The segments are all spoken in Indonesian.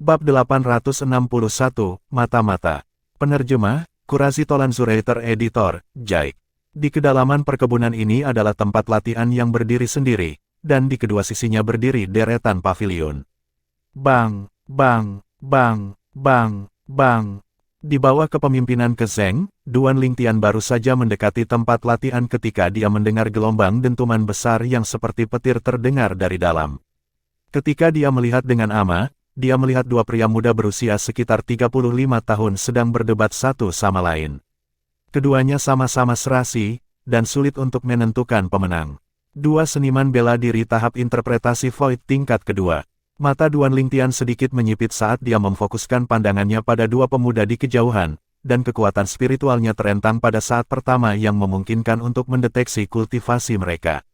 Bab 861, Mata-Mata. Penerjemah, Qurazi Tolan Zuraiter Editor, Jaik. Di kedalaman perkebunan ini adalah tempat latihan yang berdiri sendiri, dan di kedua sisinya berdiri deretan pavilion. Bang, bang, bang, bang, bang. Di bawah kepemimpinan Kezeng, Duan Lingtian baru saja mendekati tempat latihan ketika dia mendengar gelombang dentuman besar yang seperti petir terdengar dari dalam. Ketika dia melihat dengan ama, dia melihat dua pria muda berusia sekitar 35 tahun sedang berdebat satu sama lain. Keduanya sama-sama serasi, dan sulit untuk menentukan pemenang. Dua seniman bela diri tahap interpretasi Void tingkat kedua. Mata Duan Lingtian sedikit menyipit saat dia memfokuskan pandangannya pada dua pemuda di kejauhan, dan kekuatan spiritualnya terentang pada saat pertama yang memungkinkan untuk mendeteksi kultivasi mereka.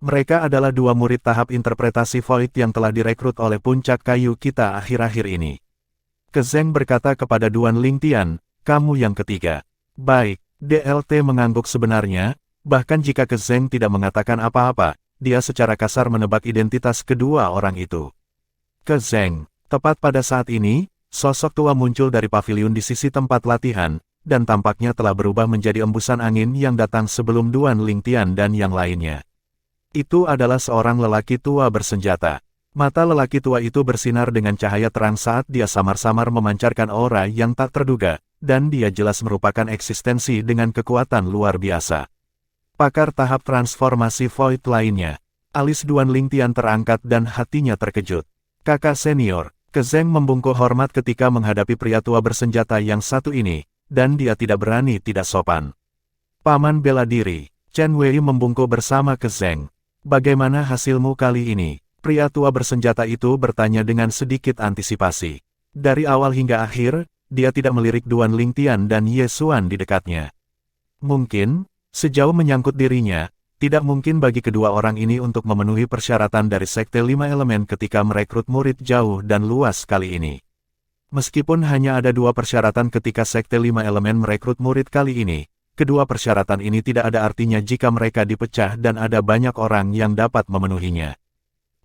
Mereka adalah dua murid tahap interpretasi Void yang telah direkrut oleh puncak kayu kita akhir-akhir ini. Kezeng berkata kepada Duan Lingtian, kamu yang ketiga. Baik, DLT mengangguk sebenarnya, bahkan jika Kezeng tidak mengatakan apa-apa, dia secara kasar menebak identitas kedua orang itu. Kezeng, tepat pada saat ini, sosok tua muncul dari pavilion di sisi tempat latihan, dan tampaknya telah berubah menjadi embusan angin yang datang sebelum Duan Lingtian dan yang lainnya. Itu adalah seorang lelaki tua bersenjata. Mata lelaki tua itu bersinar dengan cahaya terang saat dia samar-samar memancarkan aura yang tak terduga, dan dia jelas merupakan eksistensi dengan kekuatan luar biasa. Pakar tahap transformasi Void lainnya. Alis Duan Lingtian terangkat dan hatinya terkejut. Kakak senior, Kezeng membungkuk hormat ketika menghadapi pria tua bersenjata yang satu ini, dan dia tidak berani tidak sopan. Paman bela diri, Chen Wei membungkuk bersama Kezeng. Bagaimana hasilmu kali ini? Pria tua bersenjata itu bertanya dengan sedikit antisipasi. Dari awal hingga akhir, dia tidak melirik Duan Lingtian dan Ye Xuan di dekatnya. Mungkin, sejauh menyangkut dirinya, tidak mungkin bagi kedua orang ini untuk memenuhi persyaratan dari Sekte 5 Elemen ketika merekrut murid jauh dan luas kali ini. Meskipun hanya ada dua persyaratan ketika Sekte 5 Elemen merekrut murid kali ini, kedua persyaratan ini tidak ada artinya jika mereka dipecah dan ada banyak orang yang dapat memenuhinya.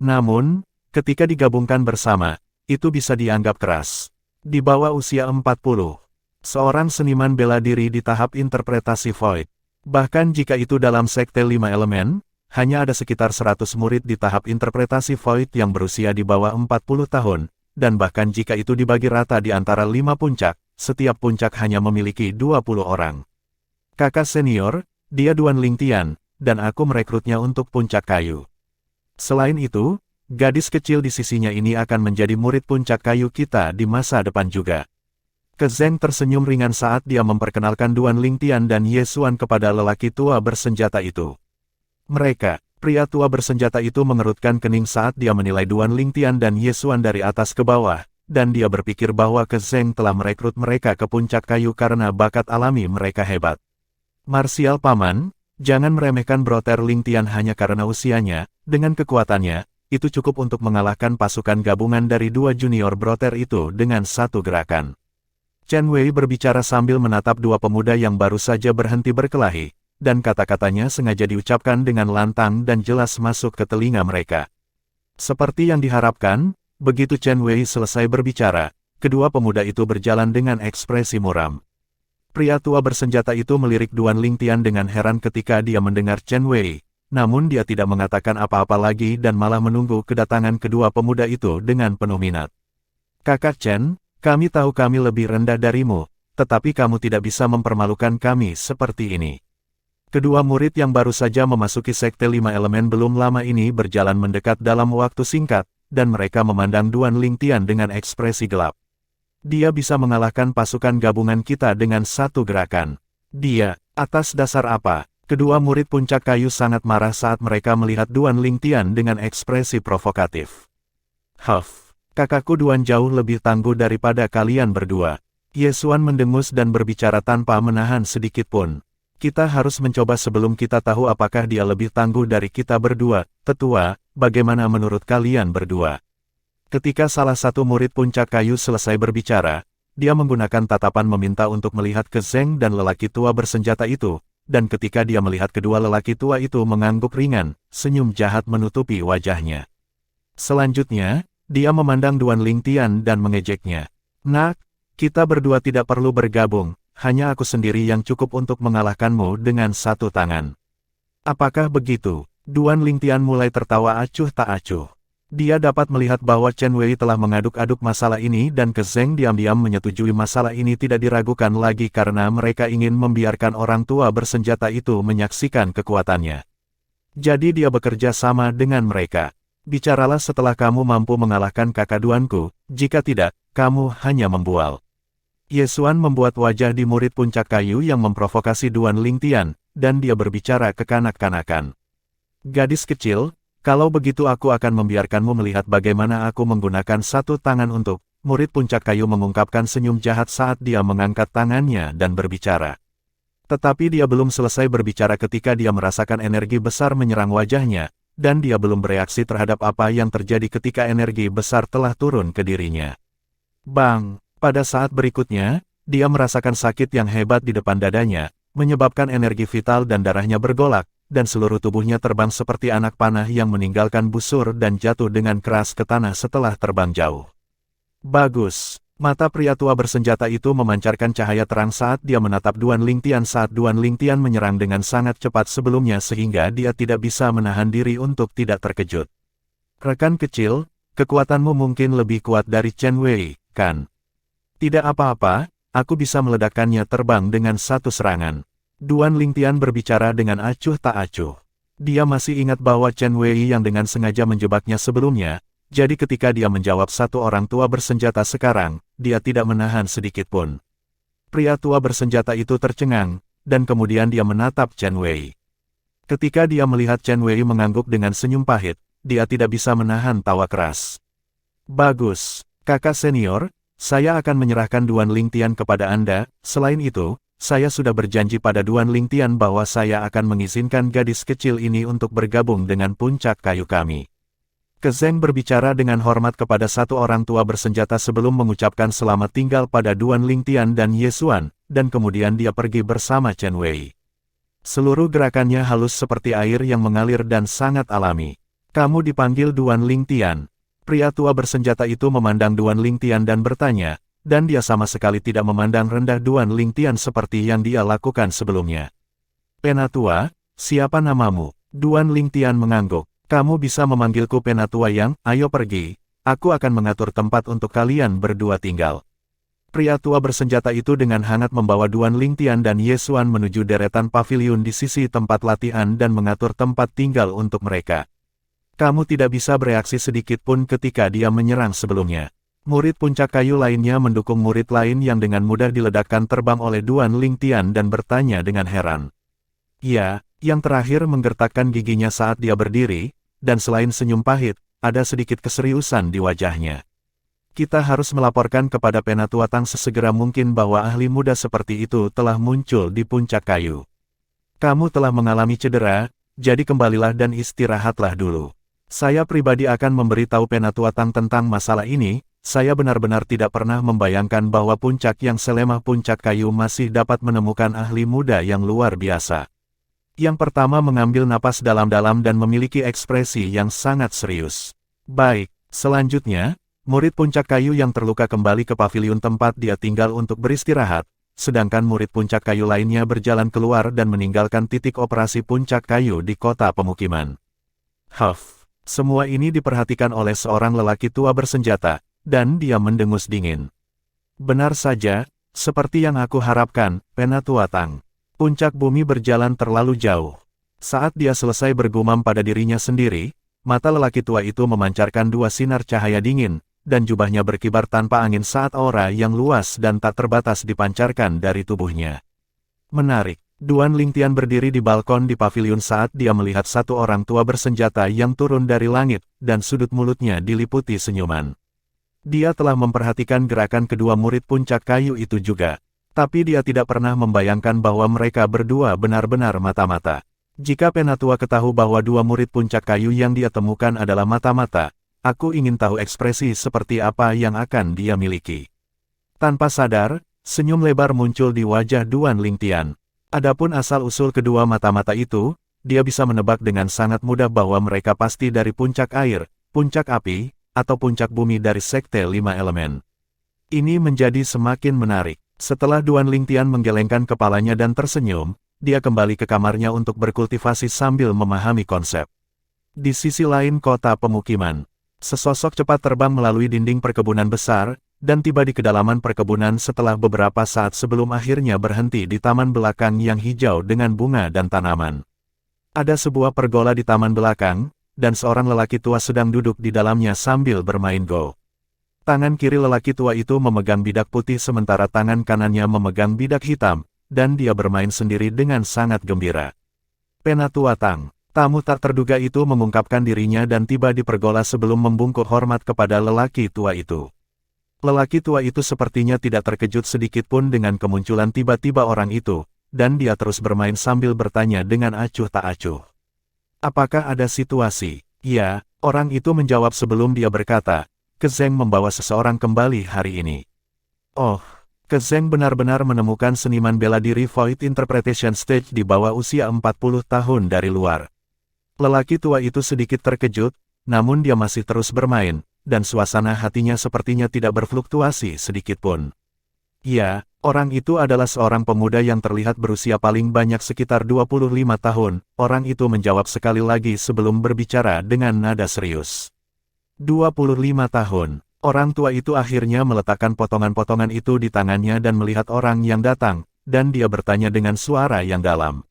Namun, ketika digabungkan bersama, itu bisa dianggap keras. Di bawah usia 40, seorang seniman bela diri di tahap interpretasi Void. Bahkan jika itu dalam Sekte 5 Elemen, hanya ada sekitar 100 murid di tahap interpretasi Void yang berusia di bawah 40 tahun, dan bahkan jika itu dibagi rata di antara 5 puncak, setiap puncak hanya memiliki 20 orang. Kakak senior, dia Duan Lingtian, dan aku merekrutnya untuk puncak kayu. Selain itu, gadis kecil di sisinya ini akan menjadi murid puncak kayu kita di masa depan juga. Kezeng tersenyum ringan saat dia memperkenalkan Duan Lingtian dan Ye Xuan kepada lelaki tua bersenjata itu. Mereka, pria tua bersenjata itu mengerutkan kening saat dia menilai Duan Lingtian dan Ye Xuan dari atas ke bawah, dan dia berpikir bahwa Kezeng telah merekrut mereka ke puncak kayu karena bakat alami mereka hebat. Marsial Paman, jangan meremehkan Broter Lingtian hanya karena usianya, dengan kekuatannya, itu cukup untuk mengalahkan pasukan gabungan dari dua junior Broter itu dengan satu gerakan. Chen Wei berbicara sambil menatap dua pemuda yang baru saja berhenti berkelahi, dan kata-katanya sengaja diucapkan dengan lantang dan jelas masuk ke telinga mereka. Seperti yang diharapkan, begitu Chen Wei selesai berbicara, kedua pemuda itu berjalan dengan ekspresi muram. Pria tua bersenjata itu melirik Duan Lingtian dengan heran ketika dia mendengar Chen Wei, namun dia tidak mengatakan apa-apa lagi dan malah menunggu kedatangan kedua pemuda itu dengan penuh minat. Kakak Chen, kami tahu kami lebih rendah darimu, tetapi kamu tidak bisa mempermalukan kami seperti ini. Kedua murid yang baru saja memasuki Sekte 5 Elemen belum lama ini berjalan mendekat dalam waktu singkat, dan mereka memandang Duan Lingtian dengan ekspresi gelap. Dia bisa mengalahkan pasukan gabungan kita dengan satu gerakan. Dia, atas dasar apa? Kedua murid puncak kayu sangat marah saat mereka melihat Duan Lingtian dengan ekspresi provokatif. Huff, kakakku Duan jauh lebih tangguh daripada kalian berdua. Ye Xuan mendengus dan berbicara tanpa menahan sedikit pun. Kita harus mencoba sebelum kita tahu apakah dia lebih tangguh dari kita berdua. Tetua, bagaimana menurut kalian berdua? Ketika salah satu murid puncak kayu selesai berbicara, dia menggunakan tatapan meminta untuk melihat Kezeng dan lelaki tua bersenjata itu, dan ketika dia melihat kedua lelaki tua itu mengangguk ringan, senyum jahat menutupi wajahnya. Selanjutnya, Dia memandang Duan Lingtian dan mengejeknya. Nak, kita berdua tidak perlu bergabung, hanya aku sendiri yang cukup untuk mengalahkanmu dengan satu tangan. Apakah begitu? Duan Lingtian mulai tertawa acuh tak acuh. Dia dapat melihat bahwa Chen Wei telah mengaduk-aduk masalah ini dan Ke Zeng diam-diam menyetujui masalah ini tidak diragukan lagi karena mereka ingin membiarkan orang tua bersenjata itu menyaksikan kekuatannya. Jadi dia bekerja sama dengan mereka. Bicaralah setelah kamu mampu mengalahkan kakak Duanku, jika tidak, kamu hanya membual. Ye Xuan membuat wajah di murid puncak kayu yang memprovokasi Duan Lingtian, dan dia berbicara kekanak-kanakan. Gadis kecil, kalau begitu aku akan membiarkanmu melihat bagaimana aku menggunakan satu tangan untuk, murid puncak kayu mengungkapkan senyum jahat saat dia mengangkat tangannya dan berbicara. Tetapi dia belum selesai berbicara ketika dia merasakan energi besar menyerang wajahnya, dan dia belum bereaksi terhadap apa yang terjadi ketika energi besar telah turun ke dirinya. Bang! Pada saat berikutnya, dia merasakan sakit yang hebat di depan dadanya, menyebabkan energi vital dan darahnya bergolak, dan seluruh tubuhnya terbang seperti anak panah yang meninggalkan busur dan jatuh dengan keras ke tanah setelah terbang jauh. Bagus! Mata pria tua bersenjata itu memancarkan cahaya terang saat dia menatap Duan Lingtian saat Duan Lingtian menyerang dengan sangat cepat sebelumnya sehingga dia tidak bisa menahan diri untuk tidak terkejut. Rekan kecil, kekuatanmu mungkin lebih kuat dari Chen Wei, kan? Tidak apa-apa, aku bisa meledakkannya terbang dengan satu serangan. Duan Lingtian berbicara dengan acuh tak acuh. Dia masih ingat bahwa Chen Wei yang dengan sengaja menjebaknya sebelumnya, jadi ketika dia menjawab satu orang tua bersenjata sekarang, dia tidak menahan sedikit pun. Pria tua bersenjata itu tercengang, dan kemudian dia menatap Chen Wei. Ketika dia melihat Chen Wei mengangguk dengan senyum pahit, dia tidak bisa menahan tawa keras. Bagus, kakak senior, saya akan menyerahkan Duan Lingtian kepada Anda, selain itu, saya sudah berjanji pada Duan Lingtian bahwa saya akan mengizinkan gadis kecil ini untuk bergabung dengan puncak kayu kami. Ke Zeng berbicara dengan hormat kepada satu orang tua bersenjata sebelum mengucapkan selamat tinggal pada Duan Lingtian dan Ye Xuan, dan kemudian dia pergi bersama Chen Wei. Seluruh gerakannya halus seperti air yang mengalir dan sangat alami. Kamu dipanggil Duan Lingtian. Pria tua bersenjata itu memandang Duan Lingtian dan bertanya, dan dia sama sekali tidak memandang rendah Duan Lingtian seperti yang dia lakukan sebelumnya. Penatua, siapa namamu? Duan Lingtian mengangguk. Kamu bisa memanggilku Penatua Yang, ayo pergi, aku akan mengatur tempat untuk kalian berdua tinggal. Pria tua bersenjata itu dengan hangat membawa Duan Lingtian dan Ye Xuan menuju deretan paviliun di sisi tempat latihan dan mengatur tempat tinggal untuk mereka. Kamu tidak bisa bereaksi sedikit pun ketika dia menyerang sebelumnya. Murid puncak kayu lainnya mendukung murid lain yang dengan mudah diledakkan terbang oleh Duan Lingtian dan bertanya dengan heran. Ya, yang terakhir menggertakkan giginya saat dia berdiri, dan selain senyum pahit, ada sedikit keseriusan di wajahnya. Kita harus melaporkan kepada Penatua Tang sesegera mungkin bahwa ahli muda seperti itu telah muncul di puncak kayu. Kamu telah mengalami cedera, jadi kembalilah dan istirahatlah dulu. Saya pribadi akan memberitahu Penatua Tang tentang masalah ini. Saya benar-benar tidak pernah membayangkan bahwa puncak yang selemah puncak kayu masih dapat menemukan ahli muda yang luar biasa. Yang pertama mengambil napas dalam-dalam dan memiliki ekspresi yang sangat serius. Baik, selanjutnya, murid puncak kayu yang terluka kembali ke paviliun tempat dia tinggal untuk beristirahat, sedangkan murid puncak kayu lainnya berjalan keluar dan meninggalkan titik operasi puncak kayu di kota pemukiman. Semua ini diperhatikan oleh seorang lelaki tua bersenjata, dan dia mendengus dingin. Benar saja, seperti yang aku harapkan, Penatua Tang. Puncak bumi berjalan terlalu jauh. Saat dia selesai bergumam pada dirinya sendiri, mata lelaki tua itu memancarkan dua sinar cahaya dingin, dan jubahnya berkibar tanpa angin saat aura yang luas dan tak terbatas dipancarkan dari tubuhnya. Menarik. Duan Lingtian berdiri di balkon di paviliun saat dia melihat satu orang tua bersenjata yang turun dari langit, dan sudut mulutnya diliputi senyuman. Dia telah memperhatikan gerakan kedua murid puncak kayu itu juga. Tapi dia tidak pernah membayangkan bahwa mereka berdua benar-benar mata-mata. Jika Penatua ketahui bahwa dua murid puncak kayu yang dia temukan adalah mata-mata, aku ingin tahu ekspresi seperti apa yang akan dia miliki. Tanpa sadar, senyum lebar muncul di wajah Duan Lingtian. Adapun asal-usul kedua mata-mata itu, dia bisa menebak dengan sangat mudah bahwa mereka pasti dari puncak air, puncak api, atau puncak bumi dari Sekte Lima Elemen. Ini menjadi semakin menarik. Setelah Duan Lingtian menggelengkan kepalanya dan tersenyum, dia kembali ke kamarnya untuk berkultivasi sambil memahami konsep. Di sisi lain kota pemukiman, sesosok cepat terbang melalui dinding perkebunan besar, dan tiba di kedalaman perkebunan setelah beberapa saat sebelum akhirnya berhenti di taman belakang yang hijau dengan bunga dan tanaman. Ada sebuah pergola di taman belakang, dan seorang lelaki tua sedang duduk di dalamnya sambil bermain Go. Tangan kiri lelaki tua itu memegang bidak putih sementara tangan kanannya memegang bidak hitam, dan dia bermain sendiri dengan sangat gembira. Penatua Tang, tamu tak terduga itu mengungkapkan dirinya dan tiba di pergola sebelum membungkuk hormat kepada lelaki tua itu. Lelaki tua itu sepertinya tidak terkejut sedikitpun dengan kemunculan tiba-tiba orang itu, dan dia terus bermain sambil bertanya dengan acuh tak acuh. Apakah ada situasi? Ya, orang itu menjawab sebelum dia berkata, Kezeng membawa seseorang kembali hari ini. Oh, Kezeng benar-benar menemukan seniman bela diri Void Interpretation Stage di bawah usia 40 tahun dari luar. Lelaki tua itu sedikit terkejut, namun dia masih terus bermain, dan suasana hatinya sepertinya tidak berfluktuasi sedikitpun. Ya, orang itu adalah seorang pemuda yang terlihat berusia paling banyak sekitar 25 tahun, orang itu menjawab sekali lagi sebelum berbicara dengan nada serius. 25 tahun, orang tua itu akhirnya meletakkan potongan-potongan itu di tangannya dan melihat orang yang datang, dan dia bertanya dengan suara yang dalam.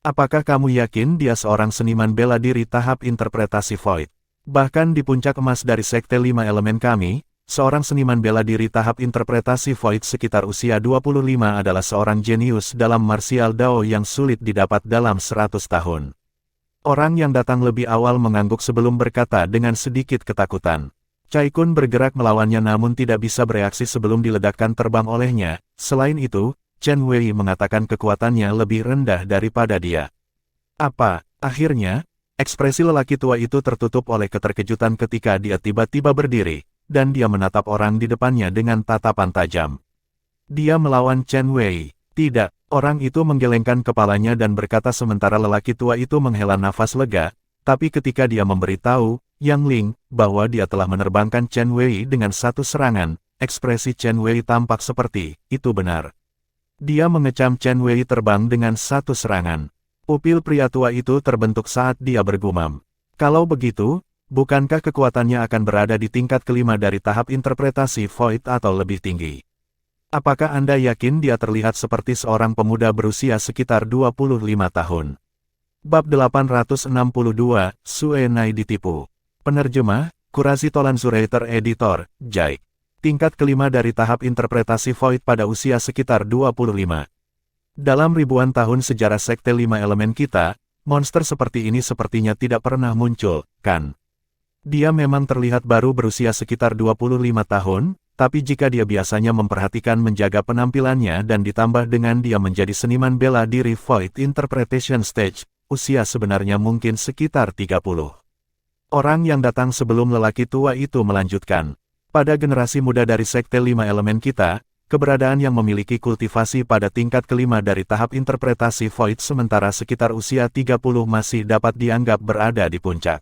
Apakah kamu yakin dia seorang seniman bela diri tahap interpretasi Void? Bahkan di puncak emas dari Sekte Lima Elemen kami, seorang seniman bela diri tahap interpretasi Void sekitar usia 25 adalah seorang jenius dalam martial Dao yang sulit didapat dalam 100 tahun. Orang yang datang lebih awal mengangguk sebelum berkata dengan sedikit ketakutan. Cai Kun bergerak melawannya namun tidak bisa bereaksi sebelum diledakkan terbang olehnya. Selain itu, Chen Wei mengatakan kekuatannya lebih rendah daripada dia. Apa? Akhirnya, ekspresi lelaki tua itu tertutup oleh keterkejutan ketika dia tiba-tiba berdiri, dan dia menatap orang di depannya dengan tatapan tajam. Dia melawan Chen Wei. Tidak. Orang itu menggelengkan kepalanya dan berkata sementara lelaki tua itu menghela nafas lega, tapi ketika dia memberitahu Yang Ling bahwa dia telah menerbangkan Chen Wei dengan satu serangan, ekspresi Chen Wei tampak seperti, itu benar. Dia mengecam Chen Wei terbang dengan satu serangan. Pupil pria tua itu terbentuk saat dia bergumam. Kalau begitu, bukankah kekuatannya akan berada di tingkat kelima dari tahap interpretasi Void atau lebih tinggi? Apakah Anda yakin dia terlihat seperti seorang pemuda berusia sekitar 25 tahun? Bab 862, Sue Nai ditipu. Penerjemah, Kurasi Tolan Zurater Editor, Jaik. Tingkat kelima dari tahap interpretasi Void pada usia sekitar 25. Dalam ribuan tahun sejarah Sekte Lima Elemen kita, monster seperti ini sepertinya tidak pernah muncul, kan? Dia memang terlihat baru berusia sekitar 25 tahun, tapi jika dia biasanya memperhatikan menjaga penampilannya dan ditambah dengan dia menjadi seniman bela diri Void Interpretation Stage, usia sebenarnya mungkin sekitar 30. Orang yang datang sebelum lelaki tua itu melanjutkan. Pada generasi muda dari Sekte Lima Elemen kita, keberadaan yang memiliki kultivasi pada tingkat kelima dari tahap interpretasi Void sementara sekitar usia 30 masih dapat dianggap berada di puncak.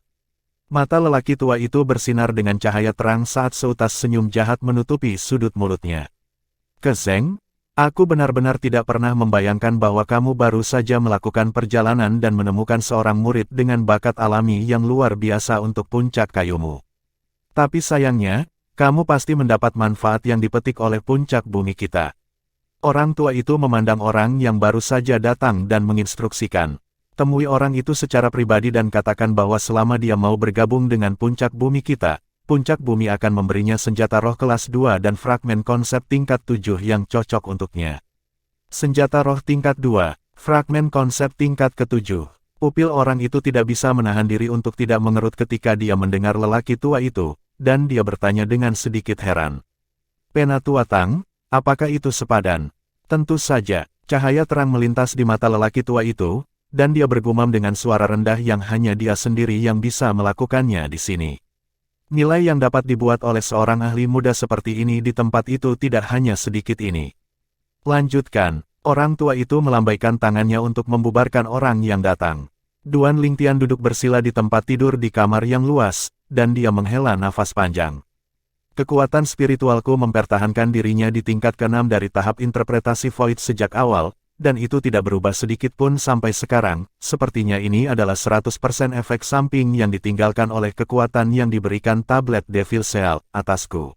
Mata lelaki tua itu bersinar dengan cahaya terang saat seutas senyum jahat menutupi sudut mulutnya. Kezeng, aku benar-benar tidak pernah membayangkan bahwa kamu baru saja melakukan perjalanan dan menemukan seorang murid dengan bakat alami yang luar biasa untuk puncak kayumu. Tapi sayangnya, kamu pasti mendapat manfaat yang dipetik oleh puncak bumi kita. Orang tua itu memandang orang yang baru saja datang dan menginstruksikan. Temui orang itu secara pribadi dan katakan bahwa selama dia mau bergabung dengan puncak bumi kita, puncak bumi akan memberinya senjata roh kelas 2 dan fragmen konsep tingkat 7 yang cocok untuknya. Senjata roh tingkat 2, fragmen konsep tingkat ke-7. Pupil orang itu tidak bisa menahan diri untuk tidak mengerut ketika dia mendengar lelaki tua itu, dan dia bertanya dengan sedikit heran. Penatua Tang, apakah itu sepadan? Tentu saja, cahaya terang melintas di mata lelaki tua itu, dan dia bergumam dengan suara rendah yang hanya dia sendiri yang bisa melakukannya di sini. Nilai yang dapat dibuat oleh seorang ahli muda seperti ini di tempat itu tidak hanya sedikit ini. Lanjutkan, orang tua itu melambaikan tangannya untuk membubarkan orang yang datang. Duan Lingtian duduk bersila di tempat tidur di kamar yang luas, dan dia menghela nafas panjang. Kekuatan spiritualku mempertahankan dirinya di tingkat ke-6 dari tahap interpretasi Void sejak awal, dan itu tidak berubah sedikit pun sampai sekarang. Sepertinya ini adalah 100% efek samping yang ditinggalkan oleh kekuatan yang diberikan tablet Devil Seal atasku.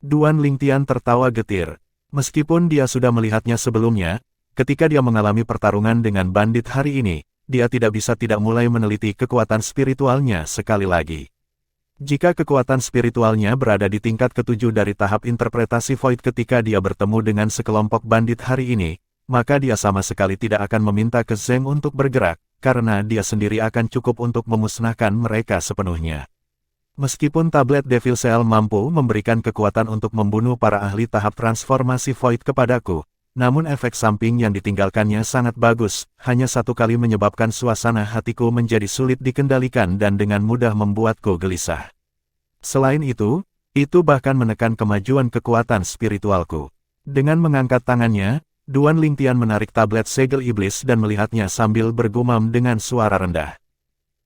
Duan Lingtian tertawa getir. Meskipun dia sudah melihatnya sebelumnya, ketika dia mengalami pertarungan dengan bandit hari ini, dia tidak bisa tidak mulai meneliti kekuatan spiritualnya sekali lagi. Jika kekuatan spiritualnya berada di tingkat ke-7 dari tahap interpretasi Void ketika dia bertemu dengan sekelompok bandit hari ini, maka dia sama sekali tidak akan meminta ke Zeng untuk bergerak, karena dia sendiri akan cukup untuk memusnahkan mereka sepenuhnya. Meskipun tablet Devil Seal mampu memberikan kekuatan untuk membunuh para ahli tahap transformasi Void kepadaku, namun efek samping yang ditinggalkannya sangat bagus, hanya satu kali menyebabkan suasana hatiku menjadi sulit dikendalikan dan dengan mudah membuatku gelisah. Selain itu bahkan menekan kemajuan kekuatan spiritualku. Dengan mengangkat tangannya, Duan Lingtian menarik tablet segel iblis dan melihatnya sambil bergumam dengan suara rendah.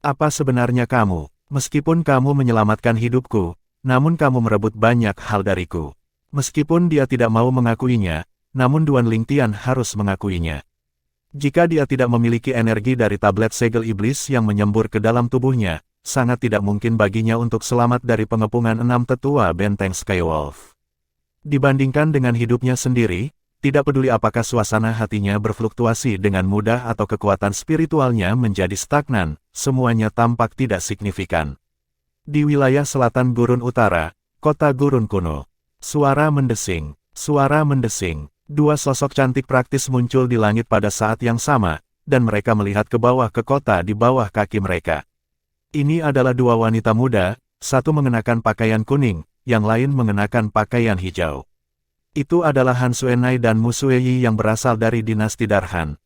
Apa sebenarnya kamu? Meskipun kamu menyelamatkan hidupku, namun kamu merebut banyak hal dariku. Meskipun dia tidak mau mengakuinya, namun Duan Lingtian harus mengakuinya. Jika dia tidak memiliki energi dari tablet segel iblis yang menyembur ke dalam tubuhnya, sangat tidak mungkin baginya untuk selamat dari pengepungan 6 tetua benteng Skywolf. Dibandingkan dengan hidupnya sendiri, tidak peduli apakah suasana hatinya berfluktuasi dengan mudah atau kekuatan spiritualnya menjadi stagnan, semuanya tampak tidak signifikan. Di wilayah selatan Gurun Utara, kota Gurun kuno, suara mendesing. Dua sosok cantik praktis muncul di langit pada saat yang sama, dan mereka melihat ke bawah ke kota di bawah kaki mereka. Ini adalah dua wanita muda, satu mengenakan pakaian kuning, yang lain mengenakan pakaian hijau. Itu adalah Han Suenai dan Mu Sueyi yang berasal dari dinasti Darhan.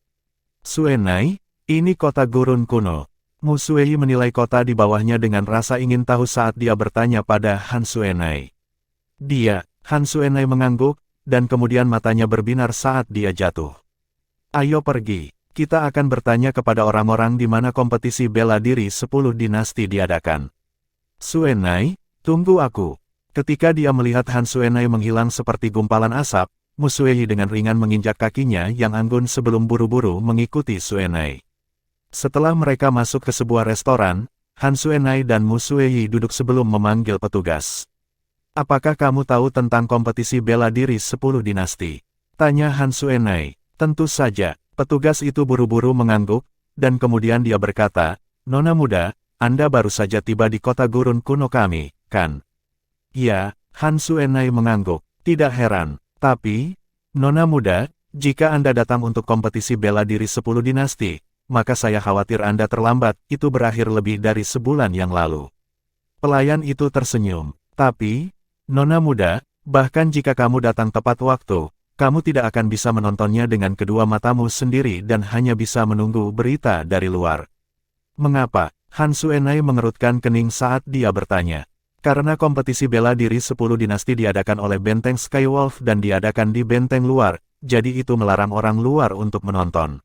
Suenai, ini kota Gurun kuno. Mu Sueyi menilai kota di bawahnya dengan rasa ingin tahu saat dia bertanya pada Han Suenai. Han Suenai mengangguk, dan kemudian matanya berbinar saat dia jatuh. Ayo pergi, kita akan bertanya kepada orang-orang di mana kompetisi bela diri 10 dinasti diadakan. Suenai, tunggu aku. Ketika dia melihat Han Suenai menghilang seperti gumpalan asap, Mu Sueyi dengan ringan menginjak kakinya yang anggun sebelum buru-buru mengikuti Suenai. Setelah mereka masuk ke sebuah restoran, Han Suenai dan Mu Sueyi duduk sebelum memanggil petugas. Apakah kamu tahu tentang kompetisi bela diri 10 dinasti? Tanya Han Suenai. Tentu saja, petugas itu buru-buru mengangguk, dan kemudian dia berkata, Nona muda, Anda baru saja tiba di kota Gurun kuno kami, kan? Ya, Han Suenai mengangguk. Tidak heran. Tapi, Nona muda, jika Anda datang untuk kompetisi bela diri 10 dinasti, maka saya khawatir Anda terlambat, itu berakhir lebih dari sebulan yang lalu. Pelayan itu tersenyum. Tapi, Nona muda, bahkan jika kamu datang tepat waktu, kamu tidak akan bisa menontonnya dengan kedua matamu sendiri dan hanya bisa menunggu berita dari luar. Mengapa? Han Suenai mengerutkan kening saat dia bertanya. Karena kompetisi bela diri 10 dinasti diadakan oleh benteng Skywolf dan diadakan di benteng luar, jadi itu melarang orang luar untuk menonton.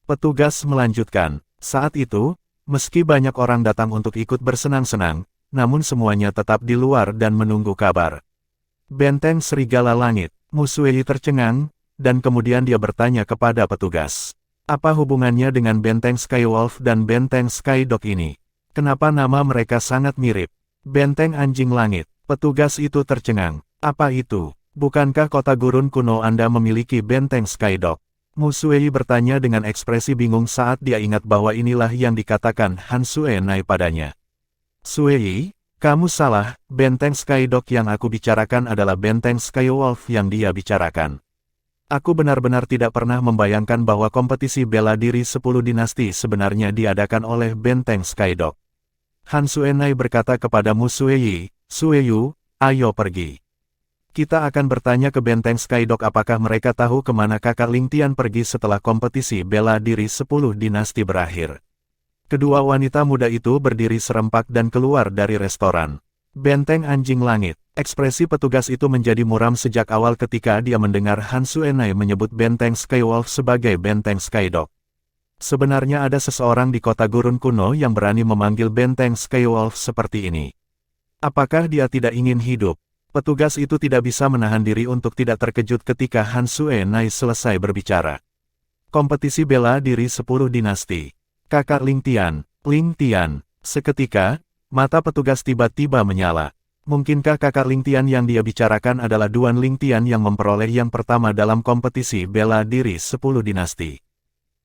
Petugas melanjutkan, saat itu, meski banyak orang datang untuk ikut bersenang-senang, namun semuanya tetap di luar dan menunggu kabar. Benteng Serigala Langit, Mu Sueyi tercengang, dan kemudian dia bertanya kepada petugas. Apa hubungannya dengan benteng Skywolf dan benteng Skydog ini? Kenapa nama mereka sangat mirip? Benteng Anjing Langit, petugas itu tercengang. Apa itu? Bukankah kota Gurun kuno Anda memiliki benteng Skydog? Mu Sueyi bertanya dengan ekspresi bingung saat dia ingat bahwa inilah yang dikatakan Han Suenai padanya. Sueyi, kamu salah, benteng Skydog yang aku bicarakan adalah benteng Skywolf yang dia bicarakan. Aku benar-benar tidak pernah membayangkan bahwa kompetisi bela diri 10 dinasti sebenarnya diadakan oleh benteng Skydog. Han Suenai berkata kepada Mu Sueyi, Sueyu, ayo pergi. Kita akan bertanya ke benteng Skydog apakah mereka tahu kemana kakak Lingtian pergi setelah kompetisi bela diri 10 dinasti berakhir. Kedua wanita muda itu berdiri serempak dan keluar dari restoran. Benteng Anjing Langit. Ekspresi petugas itu menjadi muram sejak awal ketika dia mendengar Han Suenai menyebut benteng Skywolf sebagai benteng Skydog. Sebenarnya ada seseorang di kota Gurun kuno yang berani memanggil benteng Skywolf seperti ini. Apakah dia tidak ingin hidup? Petugas itu tidak bisa menahan diri untuk tidak terkejut ketika Han Suenai selesai berbicara. Kompetisi bela diri 10 dinasti. Kakak Ling Tian. Ling Tian. Seketika, mata petugas tiba-tiba menyala. Mungkinkah kakak Ling Tian yang dia bicarakan adalah Duan Ling Tian yang memperoleh yang pertama dalam kompetisi bela diri 10 dinasti?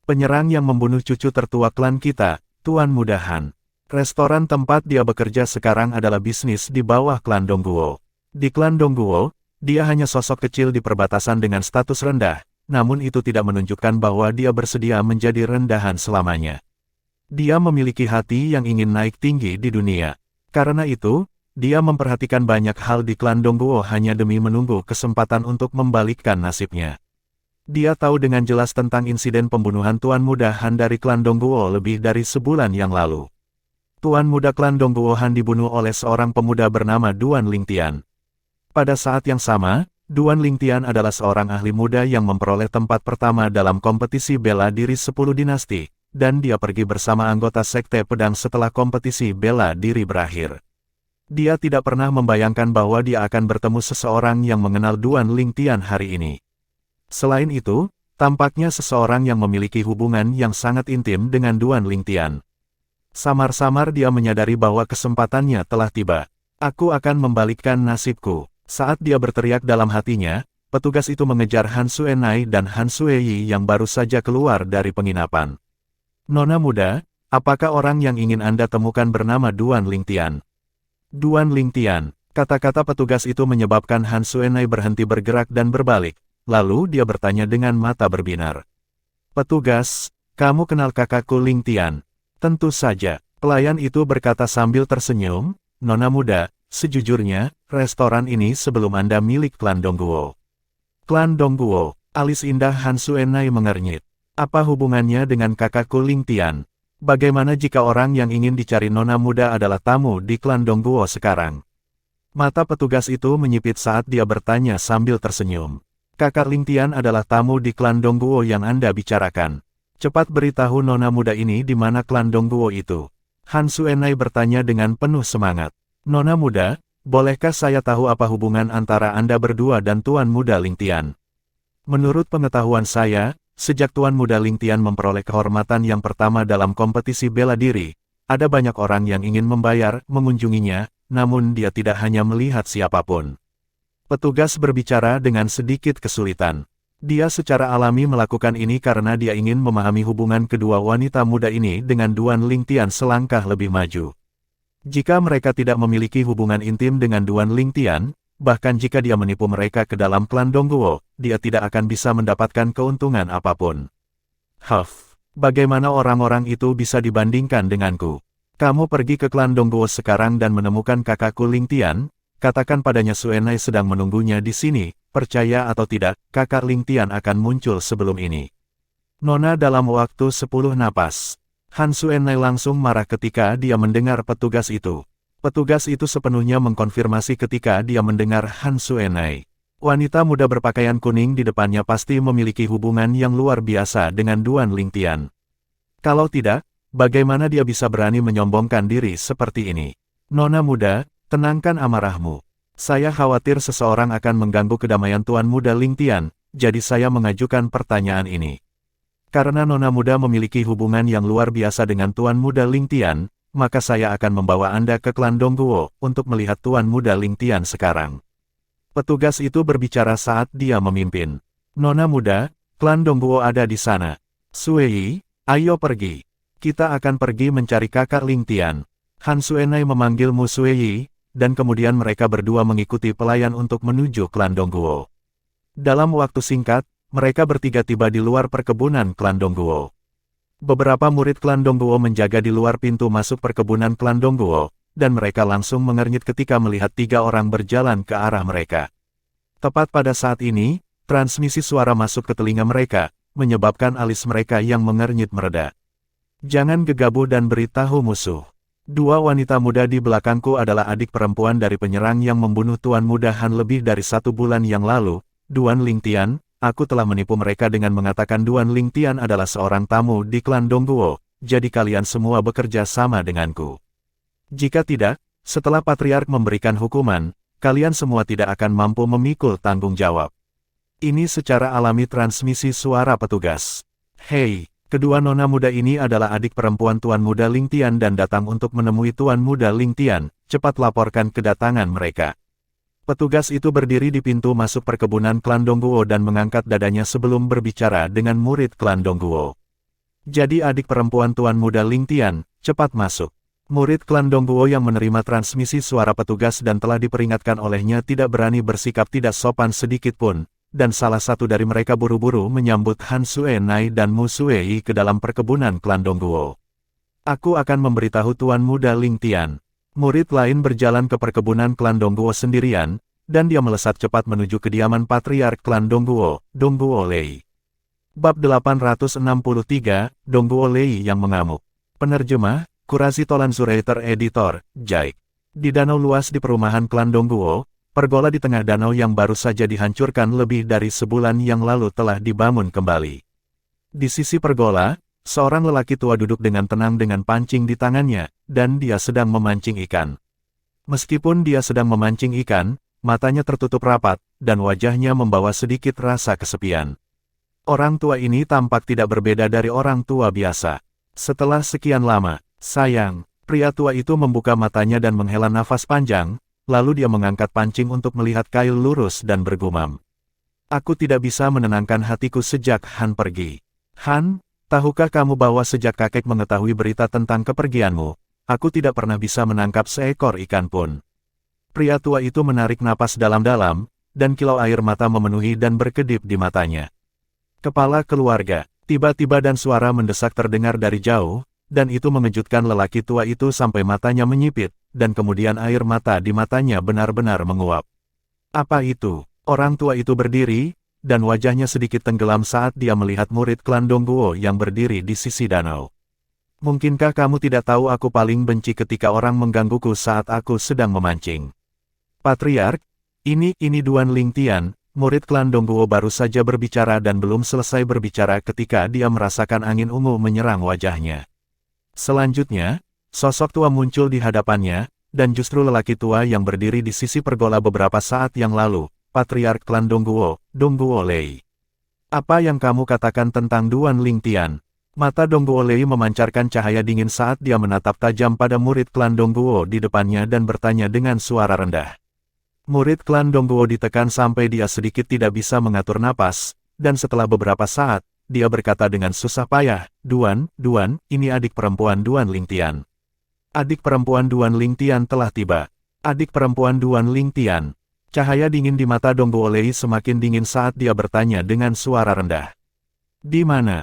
Penyerang yang membunuh cucu tertua klan kita, Tuan Muda Han. Restoran tempat dia bekerja sekarang adalah bisnis di bawah klan Dongguo. Di klan Dongguo, dia hanya sosok kecil di perbatasan dengan status rendah, namun itu tidak menunjukkan bahwa dia bersedia menjadi rendahan selamanya. Dia memiliki hati yang ingin naik tinggi di dunia. Karena itu, dia memperhatikan banyak hal di klan Dongguo hanya demi menunggu kesempatan untuk membalikkan nasibnya. Dia tahu dengan jelas tentang insiden pembunuhan Tuan Muda Han dari klan Dongguo lebih dari sebulan yang lalu. Tuan Muda klan Dongguo Han dibunuh oleh seorang pemuda bernama Duan Ling Tian. Pada saat yang sama, Duan Ling Tian adalah seorang ahli muda yang memperoleh tempat pertama dalam kompetisi bela diri 10 dinasti, dan dia pergi bersama anggota Sekte Pedang setelah kompetisi bela diri berakhir. Dia tidak pernah membayangkan bahwa dia akan bertemu seseorang yang mengenal Duan Ling Tian hari ini. Selain itu, tampaknya seseorang yang memiliki hubungan yang sangat intim dengan Duan Ling Tian. Samar-samar dia menyadari bahwa kesempatannya telah tiba. Aku akan membalikkan nasibku. Saat dia berteriak dalam hatinya, petugas itu mengejar Han Suenai dan Han Sueyi yang baru saja keluar dari penginapan. Nona muda, apakah orang yang ingin Anda temukan bernama Duan Ling Tian? Duan Ling Tian, kata-kata petugas itu menyebabkan Han Suenai berhenti bergerak dan berbalik, lalu dia bertanya dengan mata berbinar. Petugas, kamu kenal kakakku Ling Tian? Tentu saja, pelayan itu berkata sambil tersenyum, Nona muda, sejujurnya, restoran ini sebelum Anda milik klan Dongguo. Klan Dongguo, alis indah Han Suenai mengernyit. Apa hubungannya dengan kakakku Ling Tian? Bagaimana jika orang yang ingin dicari Nona muda adalah tamu di klan Dongguo sekarang? Mata petugas itu menyipit saat dia bertanya sambil tersenyum. Kakak Ling Tian adalah tamu di klan Dongguo yang Anda bicarakan. Cepat beritahu Nona muda ini di mana klan Dongguo itu. Han Suenai bertanya dengan penuh semangat. Nona muda, bolehkah saya tahu apa hubungan antara Anda berdua dan Tuan Muda Ling Tian? Menurut pengetahuan saya, sejak Tuan Muda Ling Tian memperoleh kehormatan yang pertama dalam kompetisi bela diri, ada banyak orang yang ingin membayar mengunjunginya, namun dia tidak hanya melihat siapapun. Petugas berbicara dengan sedikit kesulitan. Dia secara alami melakukan ini karena dia ingin memahami hubungan kedua wanita muda ini dengan Duan Ling Tian selangkah lebih maju. Jika mereka tidak memiliki hubungan intim dengan Duan Ling Tian, bahkan jika dia menipu mereka ke dalam klan Dongguo, dia tidak akan bisa mendapatkan keuntungan apapun. Huff, bagaimana orang-orang itu bisa dibandingkan denganku? Kamu pergi ke klan Dongguo sekarang dan menemukan kakakku Ling Tian, katakan padanya Suenai sedang menunggunya di sini, percaya atau tidak, kakak Ling Tian akan muncul sebelum ini. Nona dalam waktu 10 napas. Han Suenai langsung marah ketika dia mendengar petugas itu. Petugas itu sepenuhnya mengkonfirmasi ketika dia mendengar Han Suenai. Wanita muda berpakaian kuning di depannya pasti memiliki hubungan yang luar biasa dengan Duan Ling Tian. Kalau tidak, bagaimana dia bisa berani menyombongkan diri seperti ini? Nona muda, tenangkan amarahmu. Saya khawatir seseorang akan mengganggu kedamaian Tuan Muda Ling Tian, jadi saya mengajukan pertanyaan ini. Karena Nona muda memiliki hubungan yang luar biasa dengan Tuan Muda Ling Tian, maka saya akan membawa Anda ke klan Dongguo untuk melihat Tuan Muda Ling Tian sekarang. Petugas itu berbicara saat dia memimpin. Nona muda, klan Dongguo ada di sana. Sueyi, ayo pergi. Kita akan pergi mencari kakak Ling Tian. Han Suenai memanggilmu Sueyi, dan kemudian mereka berdua mengikuti pelayan untuk menuju klan Dongguo. Dalam waktu singkat, mereka bertiga tiba di luar perkebunan klan Dongguo. Beberapa murid klan Dongguo menjaga di luar pintu masuk perkebunan klan Dongguo, dan mereka langsung mengernyit ketika melihat 3 orang berjalan ke arah mereka. Tepat pada saat ini, transmisi suara masuk ke telinga mereka, menyebabkan alis mereka yang mengernyit mereda. Jangan gegabah dan beritahu musuh. 2 wanita muda di belakangku adalah adik perempuan dari penyerang yang membunuh Tuan Muda Han lebih dari 1 bulan yang lalu, Duan Ling Tian. Aku telah menipu mereka dengan mengatakan Duan Ling Tian adalah seorang tamu di klan Dongguo, jadi kalian semua bekerja sama denganku. Jika tidak, Setelah Patriark memberikan hukuman, kalian semua tidak akan mampu memikul tanggung jawab. Ini secara alami transmisi suara petugas. Hei, kedua nona muda ini adalah adik perempuan Tuan Muda Ling Tian dan datang untuk menemui Tuan Muda Ling Tian, cepat laporkan kedatangan mereka. Petugas itu berdiri di pintu masuk perkebunan klan Dongguo dan mengangkat dadanya sebelum berbicara dengan murid klan Dongguo. Jadi adik perempuan Tuan Muda Ling Tian, cepat masuk. Murid klan Dongguo yang menerima transmisi suara petugas dan telah diperingatkan olehnya tidak berani bersikap tidak sopan sedikit pun, dan salah satu dari mereka buru-buru menyambut Han Suenai dan Mu Suei ke dalam perkebunan klan Dongguo. Aku akan memberitahu Tuan Muda Ling Tian. Murid lain berjalan ke perkebunan klan Dongguo sendirian, dan dia melesat cepat menuju kediaman Patriark klan Dongguo, Dongguo Lei. Bab 863, Dongguo Lei yang mengamuk. Penerjemah, Kurasi Tolan Zurator Editor, Jaik. Di danau luas di perumahan klan Dongguo, pergola di tengah danau yang baru saja dihancurkan lebih dari sebulan yang lalu telah dibangun kembali. Di sisi pergola, seorang lelaki tua duduk dengan tenang dengan pancing di tangannya, dan dia sedang memancing ikan. Meskipun dia sedang memancing ikan, matanya tertutup rapat, dan wajahnya membawa sedikit rasa kesepian. Orang tua ini tampak tidak berbeda dari orang tua biasa. Setelah sekian lama, sayang, pria tua itu membuka matanya dan menghela nafas panjang, lalu dia mengangkat pancing untuk melihat kail lurus dan bergumam. Aku tidak bisa menenangkan hatiku sejak Han pergi. Han, tahukah kamu bahwa sejak kakek mengetahui berita tentang kepergianmu, aku tidak pernah bisa menangkap seekor ikan pun. Pria tua itu menarik napas dalam-dalam, dan kilau air mata memenuhi dan berkedip di matanya. Kepala keluarga, tiba-tiba dan suara mendesak terdengar dari jauh, dan itu mengejutkan lelaki tua itu sampai matanya menyipit, dan kemudian air mata di matanya benar-benar menguap. Apa itu? Orang tua itu berdiri, dan wajahnya sedikit tenggelam saat dia melihat murid klan Dongguo yang berdiri di sisi danau. Mungkinkah kamu tidak tahu aku paling benci ketika orang menggangguku saat aku sedang memancing? Patriark, ini Duan Ling Tian, murid klan Dongguo baru saja berbicara dan belum selesai berbicara ketika dia merasakan angin ungu menyerang wajahnya. Selanjutnya, sosok tua muncul di hadapannya, dan justru lelaki tua yang berdiri di sisi pergola beberapa saat yang lalu, Patriark klan Dongguo, Dongguo Lei. Apa yang kamu katakan tentang Duan Ling Tian? Mata Dongguo Lei memancarkan cahaya dingin saat dia menatap tajam pada murid klan Dongguo di depannya dan bertanya dengan suara rendah. Murid klan Dongguo ditekan sampai dia sedikit tidak bisa mengatur napas, dan setelah beberapa saat, dia berkata dengan susah payah, Duan, ini adik perempuan Duan Ling Tian. Adik perempuan Duan Ling Tian telah tiba. Adik perempuan Duan Ling Tian. Cahaya dingin di mata Dongguo Lei semakin dingin saat dia bertanya dengan suara rendah. Di mana?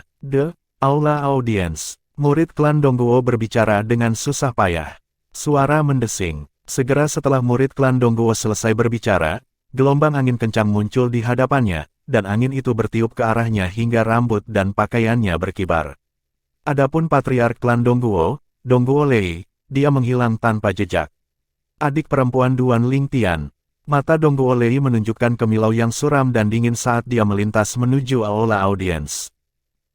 Aula Audience. Murid klan Dongguo berbicara dengan susah payah. Suara mendesing. Segera setelah murid klan Dongguo selesai berbicara, gelombang angin kencang muncul di hadapannya, dan angin itu bertiup ke arahnya hingga rambut dan pakaiannya berkibar. Adapun Patriark klan Dongguo, Dongguo Lei, dia menghilang tanpa jejak. Adik perempuan Duan Ling Tian. Mata Dongguo Lei menunjukkan kemilau yang suram dan dingin saat dia melintas menuju Aula Audience.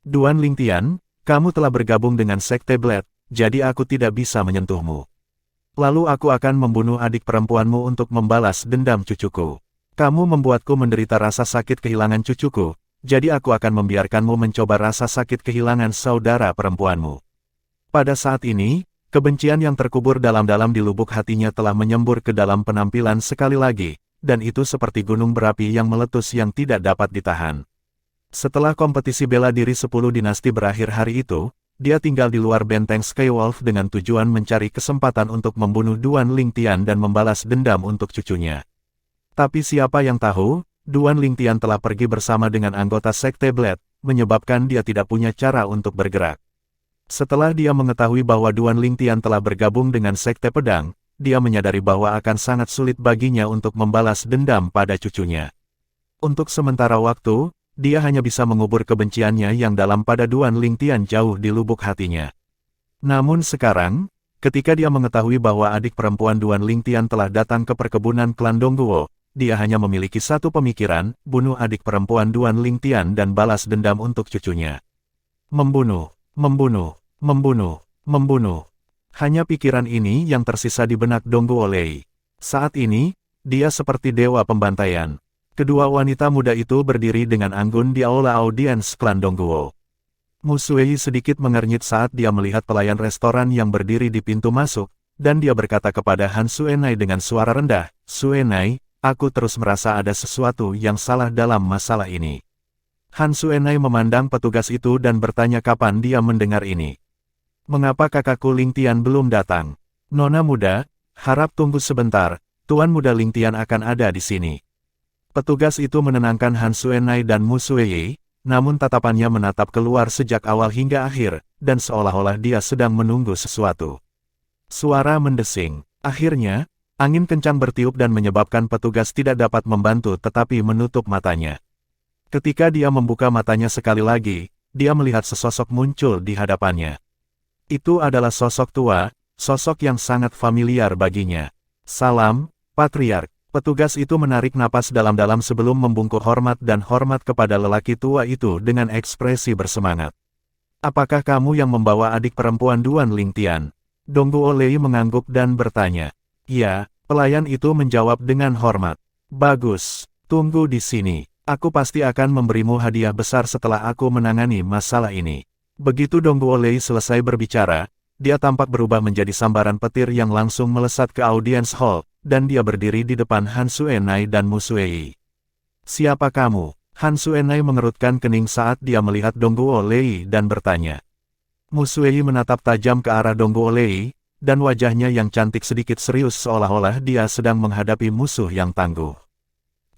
Duan Ling Tian, kamu telah bergabung dengan Sekte Blade, jadi aku tidak bisa menyentuhmu. Lalu aku akan membunuh adik perempuanmu untuk membalas dendam cucuku. Kamu membuatku menderita rasa sakit kehilangan cucuku, jadi aku akan membiarkanmu mencoba rasa sakit kehilangan saudara perempuanmu. Pada saat ini, kebencian yang terkubur dalam-dalam di lubuk hatinya telah menyembur ke dalam penampilan sekali lagi, dan itu seperti gunung berapi yang meletus yang tidak dapat ditahan. Setelah kompetisi bela diri 10 dinasti berakhir hari itu, dia tinggal di luar benteng Skywolf dengan tujuan mencari kesempatan untuk membunuh Duan Ling Tian dan membalas dendam untuk cucunya. Tapi siapa yang tahu, Duan Ling Tian telah pergi bersama dengan anggota Sekte Blade, menyebabkan dia tidak punya cara untuk bergerak. Setelah dia mengetahui bahwa Duan Ling Tian telah bergabung dengan Sekte Pedang, dia menyadari bahwa akan sangat sulit baginya untuk membalas dendam pada cucunya. Untuk sementara waktu, dia hanya bisa mengubur kebenciannya yang dalam pada Duan Ling Tian jauh di lubuk hatinya. Namun sekarang, ketika dia mengetahui bahwa adik perempuan Duan Ling Tian telah datang ke perkebunan klan Dongguo, dia hanya memiliki satu pemikiran, bunuh adik perempuan Duan Ling Tian dan balas dendam untuk cucunya. Membunuh. Hanya pikiran ini yang tersisa di benak Dongguo Lei. Saat ini, dia seperti dewa pembantaian. Kedua wanita muda itu berdiri dengan anggun di aula audiens klan Dongguo. Mu Suei sedikit mengernyit saat dia melihat pelayan restoran yang berdiri di pintu masuk, dan dia berkata kepada Han Suenai dengan suara rendah, "Suenai, aku terus merasa ada sesuatu yang salah dalam masalah ini." Han Suenai memandang petugas itu dan bertanya kapan dia mendengar ini. "Mengapa kakakku Ling Tian belum datang?" "Nona muda, harap tunggu sebentar, Tuan Muda Ling Tian akan ada di sini." Petugas itu menenangkan Han Suenai dan Mu Suei, namun tatapannya menatap keluar sejak awal hingga akhir, dan seolah-olah dia sedang menunggu sesuatu. Suara mendesing. Akhirnya, angin kencang bertiup dan menyebabkan petugas tidak dapat membantu tetapi menutup matanya. Ketika dia membuka matanya sekali lagi, dia melihat sesosok muncul di hadapannya. Itu adalah sosok tua, sosok yang sangat familiar baginya. "Salam, Patriark." Petugas itu menarik napas dalam-dalam sebelum membungkuk hormat dan hormat kepada lelaki tua itu dengan ekspresi bersemangat. "Apakah kamu yang membawa adik perempuan Duan Ling Tian?" Dongguo Lei mengangguk dan bertanya. "Ya," pelayan itu menjawab dengan hormat. "Bagus, tunggu di sini. Aku pasti akan memberimu hadiah besar setelah aku menangani masalah ini." Begitu Dongguo Lei selesai berbicara, dia tampak berubah menjadi sambaran petir yang langsung melesat ke audience hall, dan dia berdiri di depan Han Suenai dan Mu Suei. "Siapa kamu?" Han Suenai mengerutkan kening saat dia melihat Dongguo Lei dan bertanya. Mu Suei menatap tajam ke arah Dongguo Lei, dan wajahnya yang cantik sedikit serius seolah-olah dia sedang menghadapi musuh yang tangguh.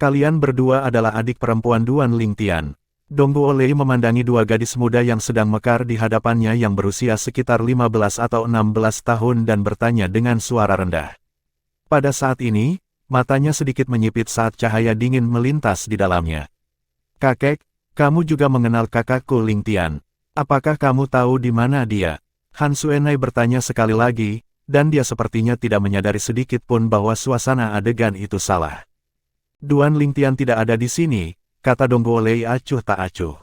"Kalian berdua adalah adik perempuan Duan Ling Tian." Dongguo Lei memandangi dua gadis muda yang sedang mekar di hadapannya yang berusia sekitar 15 atau 16 tahun dan bertanya dengan suara rendah. Pada saat ini, matanya sedikit menyipit saat cahaya dingin melintas di dalamnya. "Kakek, kamu juga mengenal kakakku Ling Tian. Apakah kamu tahu di mana dia?" Han Suenai bertanya sekali lagi, dan dia sepertinya tidak menyadari sedikit pun bahwa suasana adegan itu salah. "Duan Ling Tian tidak ada di sini," kata Dongguo Lei acuh tak acuh.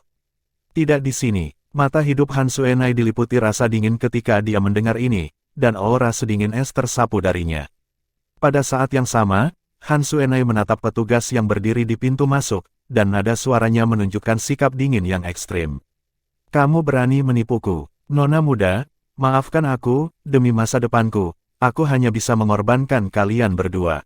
"Tidak di sini." Mata hidup Han Suenai diliputi rasa dingin ketika dia mendengar ini, dan aura sedingin es tersapu darinya. Pada saat yang sama, Han Suenai menatap petugas yang berdiri di pintu masuk, dan nada suaranya menunjukkan sikap dingin yang ekstrim. "Kamu berani menipuku, Nona muda, maafkan aku, demi masa depanku, aku hanya bisa mengorbankan kalian berdua."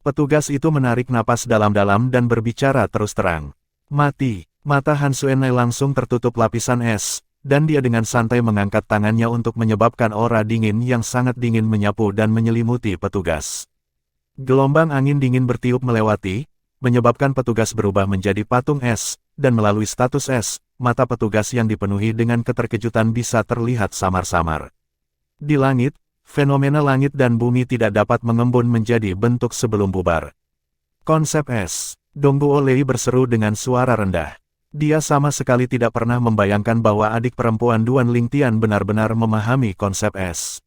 Petugas itu menarik napas dalam-dalam dan berbicara terus terang. "Mati." Mata Han Suenai langsung tertutup lapisan es, dan dia dengan santai mengangkat tangannya untuk menyebabkan aura dingin yang sangat dingin menyapu dan menyelimuti petugas. Gelombang angin dingin bertiup melewati, menyebabkan petugas berubah menjadi patung es, dan melalui status es, mata petugas yang dipenuhi dengan keterkejutan bisa terlihat samar-samar. Di langit, fenomena langit dan bumi tidak dapat mengembun menjadi bentuk sebelum bubar. "Konsep es," Dongguo Lei berseru dengan suara rendah. Dia sama sekali tidak pernah membayangkan bahwa adik perempuan Duan Ling Tian benar-benar memahami konsep es.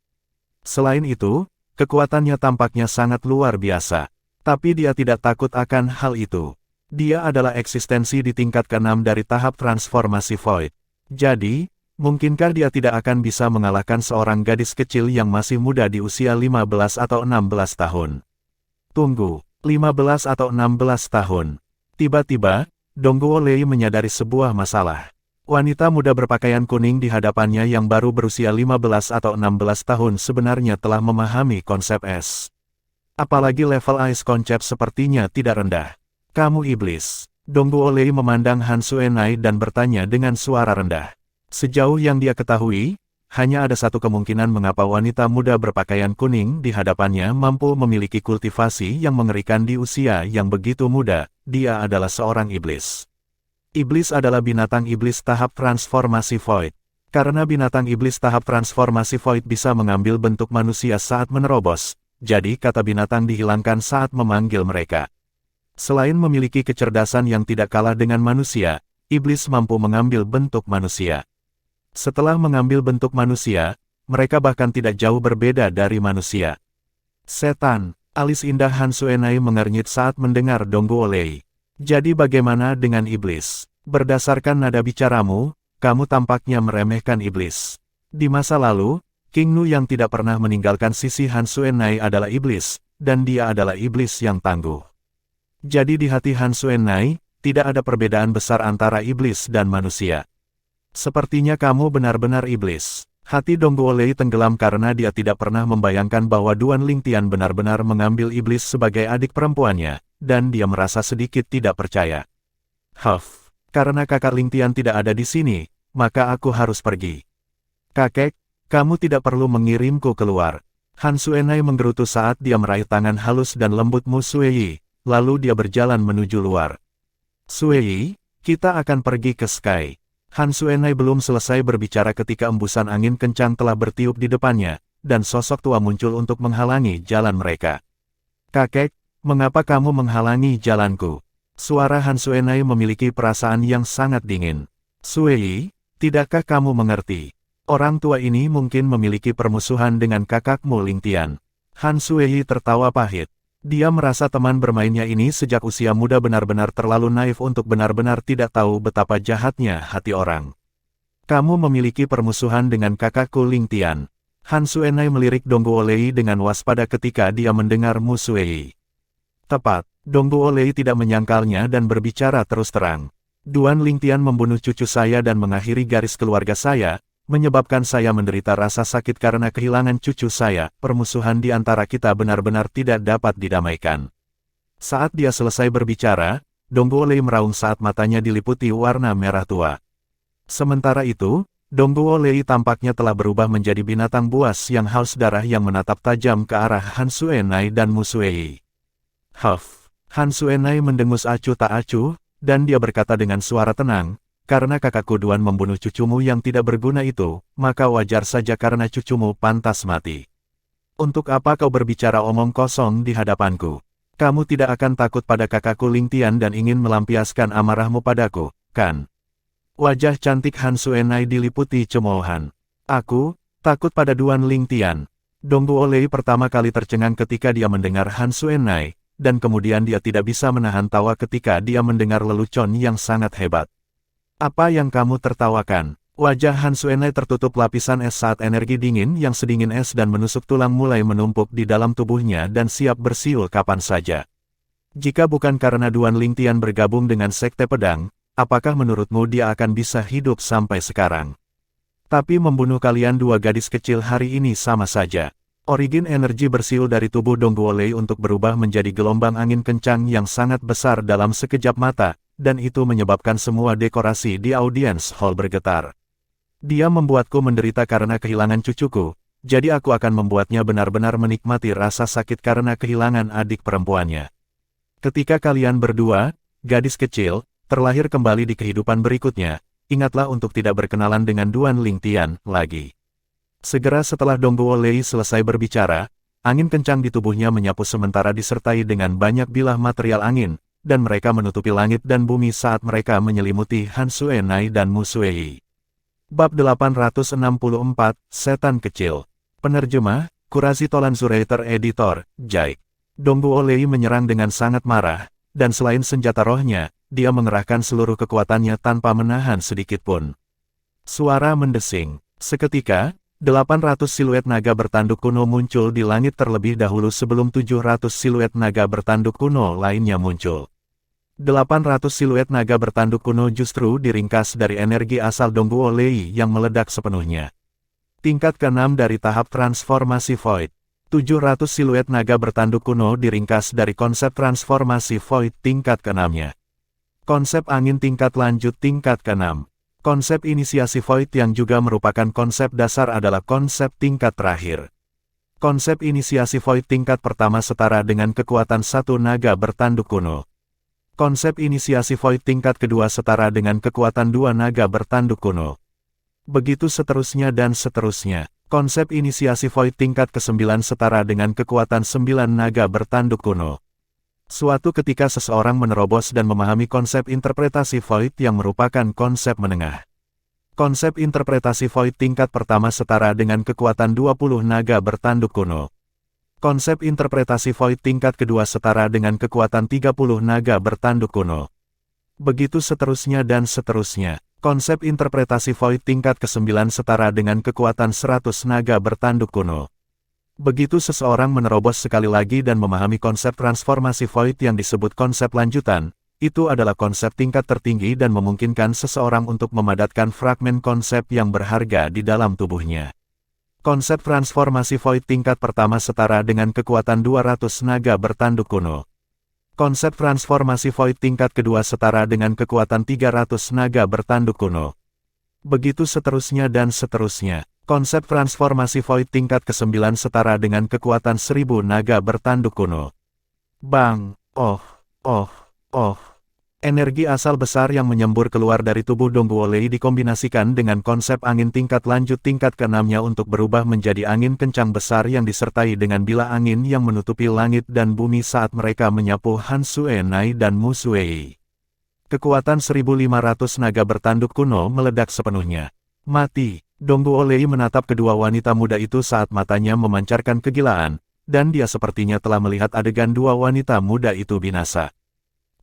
Selain itu, kekuatannya tampaknya sangat luar biasa. Tapi dia tidak takut akan hal itu. Dia adalah eksistensi di tingkat ke-6 dari tahap transformasi Void. Jadi, mungkinkah dia tidak akan bisa mengalahkan seorang gadis kecil yang masih muda di usia 15 atau 16 tahun? Tunggu, 15 atau 16 tahun. Tiba-tiba, Dongguo Lei menyadari sebuah masalah. Wanita muda berpakaian kuning di hadapannya yang baru berusia 15 atau 16 tahun sebenarnya telah memahami konsep es. Apalagi level ice konsep sepertinya tidak rendah. "Kamu iblis." Dongguo Lei memandang Han Suenai dan bertanya dengan suara rendah. Sejauh yang dia ketahui, hanya ada satu kemungkinan mengapa wanita muda berpakaian kuning di hadapannya mampu memiliki kultivasi yang mengerikan di usia yang begitu muda. Dia adalah seorang iblis. Iblis adalah binatang iblis tahap transformasi Void. Karena binatang iblis tahap transformasi Void bisa mengambil bentuk manusia saat menerobos, jadi kata binatang dihilangkan saat memanggil mereka. Selain memiliki kecerdasan yang tidak kalah dengan manusia, iblis mampu mengambil bentuk manusia. Setelah mengambil bentuk manusia, mereka bahkan tidak jauh berbeda dari manusia. "Setan." Alis indah Han Suenai mengernyit saat mendengar Dongguo Lei. "Jadi bagaimana dengan iblis? Berdasarkan nada bicaramu, kamu tampaknya meremehkan iblis. Di masa lalu, King Nu yang tidak pernah meninggalkan sisi Han Xuanai adalah iblis, dan dia adalah iblis yang tangguh. Jadi di hati Han Xuanai, tidak ada perbedaan besar antara iblis dan manusia. Sepertinya kamu benar-benar iblis. Hati Dong Guolei tenggelam karena dia tidak pernah membayangkan bahwa Duan Lingtian benar-benar mengambil iblis sebagai adik perempuannya, dan dia merasa sedikit tidak percaya. Huff, karena kakak Lingtian tidak ada di sini, maka aku harus pergi. Kakek, kamu tidak perlu mengirimku keluar. Han Xuanai menggerutu saat dia meraih tangan halus dan lembut Mu Sueyi, lalu dia berjalan menuju luar. Sueyi, kita akan pergi ke Sky. Han Xuanai belum selesai berbicara ketika embusan angin kencang telah bertiup di depannya, dan sosok tua muncul untuk menghalangi jalan mereka. Kakek, mengapa kamu menghalangi jalanku? Suara Han Xuanai memiliki perasaan yang sangat dingin. Sueyi, tidakkah kamu mengerti? Orang tua ini mungkin memiliki permusuhan dengan kakakmu Lingtian. Han Xueyi tertawa pahit. Dia merasa teman bermainnya ini sejak usia muda benar-benar terlalu naif untuk benar-benar tidak tahu betapa jahatnya hati orang. Kamu memiliki permusuhan dengan kakakku Lingtian. Han Xuanai melirik Dong Guolei dengan waspada ketika dia mendengar Mu Sueyi. Tepat, Dong Guolei tidak menyangkalnya dan berbicara terus terang. Duan Lingtian membunuh cucu saya dan mengakhiri garis keluarga saya, menyebabkan saya menderita rasa sakit karena kehilangan cucu saya. Permusuhan di antara kita benar-benar tidak dapat didamaikan. Saat dia selesai berbicara, Dong Guolei meraung saat matanya diliputi warna merah tua. Sementara itu, Dong Guolei tampaknya telah berubah menjadi binatang buas yang haus darah yang menatap tajam ke arah Han Xuanai dan Mu Sueyi. Huff, Han Xuanai mendengus acuh tak acuh, dan dia berkata dengan suara tenang, karena kakakku Duan membunuh cucumu yang tidak berguna itu, maka wajar saja karena cucumu pantas mati. Untuk apa kau berbicara omong kosong di hadapanku? Kamu tidak akan takut pada kakakku Lingtian dan ingin melampiaskan amarahmu padaku, kan? Wajah cantik Han Xuanai diliputi cemoohan. Aku takut pada Duan Lingtian. Dong Guolei pertama kali tercengang ketika dia mendengar Han Xuanai, dan kemudian dia tidak bisa menahan tawa ketika dia mendengar lelucon yang sangat hebat. Apa yang kamu tertawakan? Wajah Han Xuanai tertutup lapisan es saat energi dingin yang sedingin es dan menusuk tulang mulai menumpuk di dalam tubuhnya dan siap bersiul kapan saja. Jika bukan karena Duan Lingtian bergabung dengan Sekte Pedang, apakah menurutmu dia akan bisa hidup sampai sekarang? Tapi membunuh kalian dua gadis kecil hari ini sama saja. Origin energi bersiul dari tubuh Dong Guolei untuk berubah menjadi gelombang angin kencang yang sangat besar dalam sekejap mata, dan itu menyebabkan semua dekorasi di audience hall bergetar. Dia membuatku menderita karena kehilangan cucuku, jadi aku akan membuatnya benar-benar menikmati rasa sakit karena kehilangan adik perempuannya. Ketika kalian berdua, gadis kecil, terlahir kembali di kehidupan berikutnya, ingatlah untuk tidak berkenalan dengan Duan Lingtian lagi. Segera setelah Dong Guolei selesai berbicara, angin kencang di tubuhnya menyapu sementara disertai dengan banyak bilah material angin, dan mereka menutupi langit dan bumi saat mereka menyelimuti Han Xuanai dan Mu Sueyi. Bab 864, Setan Kecil. Penerjemah, Kurazi Tolan Zuraiter Editor, Jaik. Dong Guolei menyerang dengan sangat marah, dan selain senjata rohnya, dia mengerahkan seluruh kekuatannya tanpa menahan sedikit pun. Suara mendesing. Seketika, 800 siluet naga bertanduk kuno muncul di langit terlebih dahulu sebelum 700 siluet naga bertanduk kuno lainnya muncul. 800 siluet naga bertanduk kuno justru diringkas dari energi asal Dong Guolei yang meledak sepenuhnya. Tingkat ke-6 dari tahap transformasi Void. 700 siluet naga bertanduk kuno diringkas dari konsep transformasi Void tingkat ke-6-nya. Konsep angin tingkat lanjut tingkat ke-6. Konsep inisiasi Void yang juga merupakan konsep dasar adalah konsep tingkat terakhir. Konsep inisiasi Void tingkat pertama setara dengan kekuatan satu naga bertanduk kuno. Konsep inisiasi Void tingkat kedua setara dengan kekuatan dua naga bertanduk kuno. Begitu seterusnya dan seterusnya. Konsep inisiasi Void tingkat ke-9 setara dengan kekuatan 9 naga bertanduk kuno. Suatu ketika seseorang menerobos dan memahami konsep interpretasi Void yang merupakan konsep menengah. Konsep interpretasi Void tingkat pertama setara dengan kekuatan 20 naga bertanduk kuno. Konsep interpretasi Void tingkat kedua setara dengan kekuatan 30 naga bertanduk kuno. Begitu seterusnya dan seterusnya. Konsep interpretasi Void tingkat ke-9 setara dengan kekuatan 100 naga bertanduk kuno. Begitu seseorang menerobos sekali lagi dan memahami konsep transformasi Void yang disebut konsep lanjutan, itu adalah konsep tingkat tertinggi dan memungkinkan seseorang untuk memadatkan fragmen konsep yang berharga di dalam tubuhnya. Konsep transformasi Void tingkat pertama setara dengan kekuatan 200 naga bertanduk kuno. Konsep transformasi Void tingkat kedua setara dengan kekuatan 300 naga bertanduk kuno. Begitu seterusnya dan seterusnya. Konsep transformasi Void tingkat ke-9 setara dengan kekuatan 1000 naga bertanduk kuno. Bang! Oh! Energi asal besar yang menyembur keluar dari tubuh Dongguolei dikombinasikan dengan konsep angin tingkat lanjut tingkat ke-6-nya untuk berubah menjadi angin kencang besar yang disertai dengan bila angin yang menutupi langit dan bumi saat mereka menyapu Han Suenai dan Mu Suei. Kekuatan 1500 naga bertanduk kuno meledak sepenuhnya. Mati! Dongguolei menatap kedua wanita muda itu saat matanya memancarkan kegilaan, dan dia sepertinya telah melihat adegan dua wanita muda itu binasa.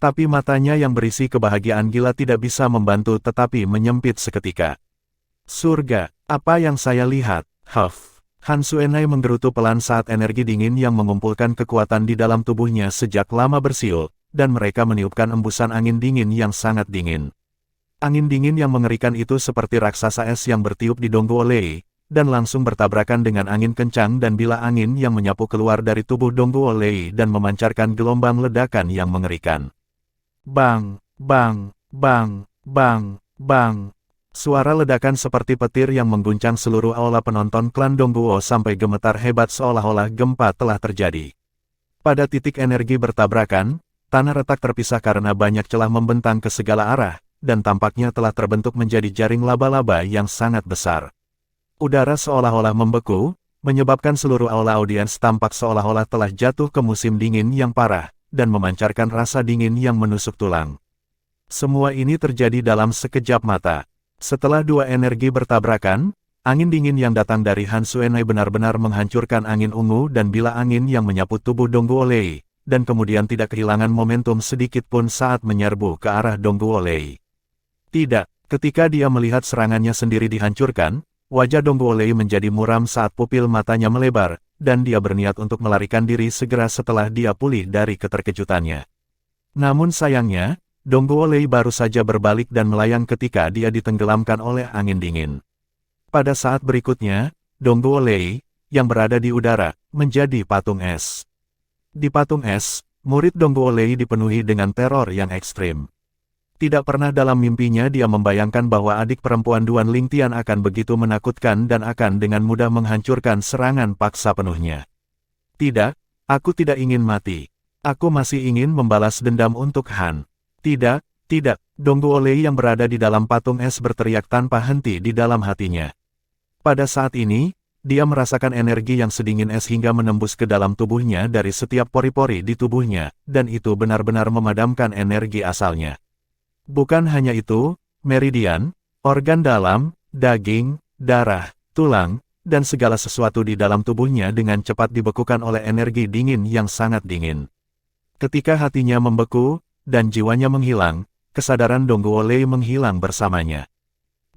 Tapi matanya yang berisi kebahagiaan gila tidak bisa membantu tetapi menyempit seketika. Surga, apa yang saya lihat? Huff. Han Suenai menggerutu pelan saat energi dingin yang mengumpulkan kekuatan di dalam tubuhnya sejak lama bersiul, dan mereka meniupkan embusan angin dingin yang sangat dingin. Angin dingin yang mengerikan itu seperti raksasa es yang bertiup di Dongguolei, dan langsung bertabrakan dengan angin kencang dan bila angin yang menyapu keluar dari tubuh Dongguolei dan memancarkan gelombang ledakan yang mengerikan. Bang, bang, bang, bang, bang. Suara ledakan seperti petir yang mengguncang seluruh aula penonton klan Dongguo sampai gemetar hebat seolah-olah gempa telah terjadi. Pada titik energi bertabrakan, tanah retak terpisah karena banyak celah membentang ke segala arah, dan tampaknya telah terbentuk menjadi jaring laba-laba yang sangat besar. Udara seolah-olah membeku, menyebabkan seluruh aula audiens tampak seolah-olah telah jatuh ke musim dingin yang parah, dan memancarkan rasa dingin yang menusuk tulang. Semua ini terjadi dalam sekejap mata. Setelah dua energi bertabrakan, angin dingin yang datang dari Han Suenai benar-benar menghancurkan angin ungu dan bila angin yang menyapu tubuh Dongguolei, dan kemudian tidak kehilangan momentum sedikit pun saat menyerbu ke arah Dongguolei. Tidak, ketika dia melihat serangannya sendiri dihancurkan, wajah Dongguolei menjadi muram saat pupil matanya melebar, dan dia berniat untuk melarikan diri segera setelah dia pulih dari keterkejutannya. Namun sayangnya, Dongguolei baru saja berbalik dan melayang ketika dia ditenggelamkan oleh angin dingin. Pada saat berikutnya, Dongguolei, yang berada di udara, menjadi patung es. Di patung es, murid Dongguolei dipenuhi dengan teror yang ekstrim. Tidak pernah dalam mimpinya dia membayangkan bahwa adik perempuan Duan Lingtian akan begitu menakutkan dan akan dengan mudah menghancurkan serangan paksa penuhnya. Tidak, aku tidak ingin mati. Aku masih ingin membalas dendam untuk Han. Tidak, tidak, Dongguolei yang berada di dalam patung es berteriak tanpa henti di dalam hatinya. Pada saat ini, dia merasakan energi yang sedingin es hingga menembus ke dalam tubuhnya dari setiap pori-pori di tubuhnya, dan itu benar-benar memadamkan energi asalnya. Bukan hanya itu, meridian, organ dalam, daging, darah, tulang, dan segala sesuatu di dalam tubuhnya dengan cepat dibekukan oleh energi dingin yang sangat dingin. Ketika hatinya membeku, dan jiwanya menghilang, kesadaran Dongguolei menghilang bersamanya.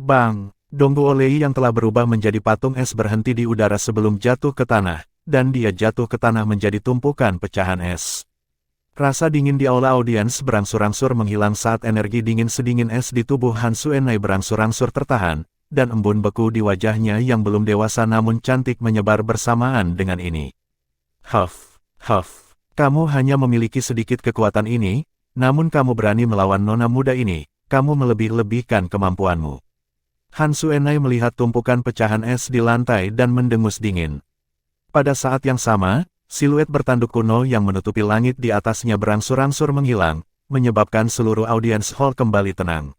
Bang! Dongguolei yang telah berubah menjadi patung es berhenti di udara sebelum jatuh ke tanah, dan dia jatuh ke tanah menjadi tumpukan pecahan es. Rasa dingin di aula audiens berangsur-angsur menghilang saat energi dingin sedingin es di tubuh Han Suenai berangsur-angsur tertahan, dan embun beku di wajahnya yang belum dewasa namun cantik menyebar bersamaan dengan ini. Huff, huff, kamu hanya memiliki sedikit kekuatan ini, namun kamu berani melawan nona muda ini, kamu melebih-lebihkan kemampuanmu. Han Suenai melihat tumpukan pecahan es di lantai dan mendengus dingin. Pada saat yang sama, siluet bertanduk kuno yang menutupi langit di atasnya berangsur-angsur menghilang, menyebabkan seluruh audiens hall kembali tenang.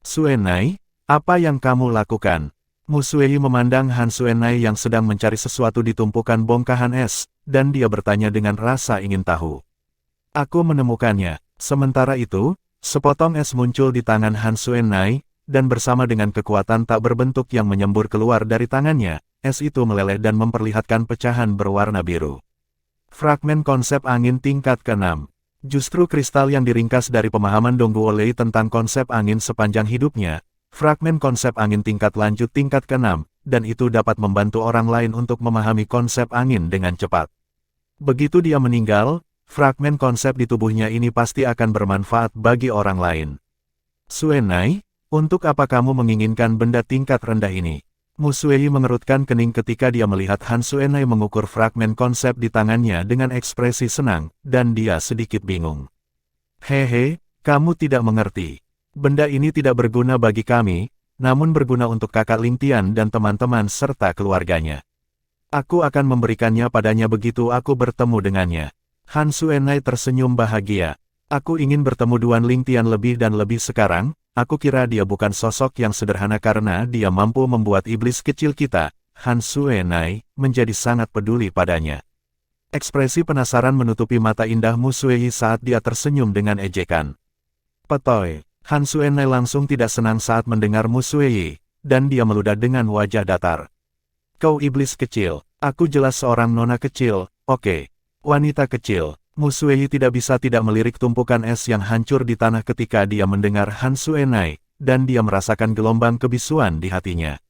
Suenai, apa yang kamu lakukan? Mu Suei memandang Han Suenai yang sedang mencari sesuatu di tumpukan bongkahan es, dan dia bertanya dengan rasa ingin tahu. Aku menemukannya. Sementara itu, sepotong es muncul di tangan Han Suenai, dan bersama dengan kekuatan tak berbentuk yang menyembur keluar dari tangannya, es itu meleleh dan memperlihatkan pecahan berwarna biru. Fragmen konsep angin tingkat ke-6. Justru kristal yang diringkas dari pemahaman Dongguolei tentang konsep angin sepanjang hidupnya, Fragmen konsep angin tingkat lanjut tingkat ke-6, dan itu dapat membantu orang lain untuk memahami konsep angin dengan cepat. Begitu dia meninggal, fragmen konsep di tubuhnya ini pasti akan bermanfaat bagi orang lain. Suenai, untuk apa kamu menginginkan benda tingkat rendah ini? Mu Suei mengerutkan kening ketika dia melihat Han Suenai mengukur fragmen konsep di tangannya dengan ekspresi senang, dan dia sedikit bingung. Hehe, kamu tidak mengerti. Benda ini tidak berguna bagi kami, namun berguna untuk kakak Lingtian dan teman-teman serta keluarganya. Aku akan memberikannya padanya begitu aku bertemu dengannya. Han Suenai tersenyum bahagia. Aku ingin bertemu Duan Lingtian lebih dan lebih sekarang. Aku kira dia bukan sosok yang sederhana karena dia mampu membuat iblis kecil kita, Han Suenai, menjadi sangat peduli padanya. Ekspresi penasaran menutupi mata indah Mu Suei saat dia tersenyum dengan ejekan. Petoy. Han Suenai langsung tidak senang saat mendengar Mu Suei, dan dia meludah dengan wajah datar. Kau iblis kecil, aku jelas seorang nona kecil, oke. Wanita kecil. Mu Suei tidak bisa tidak melirik tumpukan es yang hancur di tanah ketika dia mendengar Han Suenai, dan dia merasakan gelombang kebisuan di hatinya.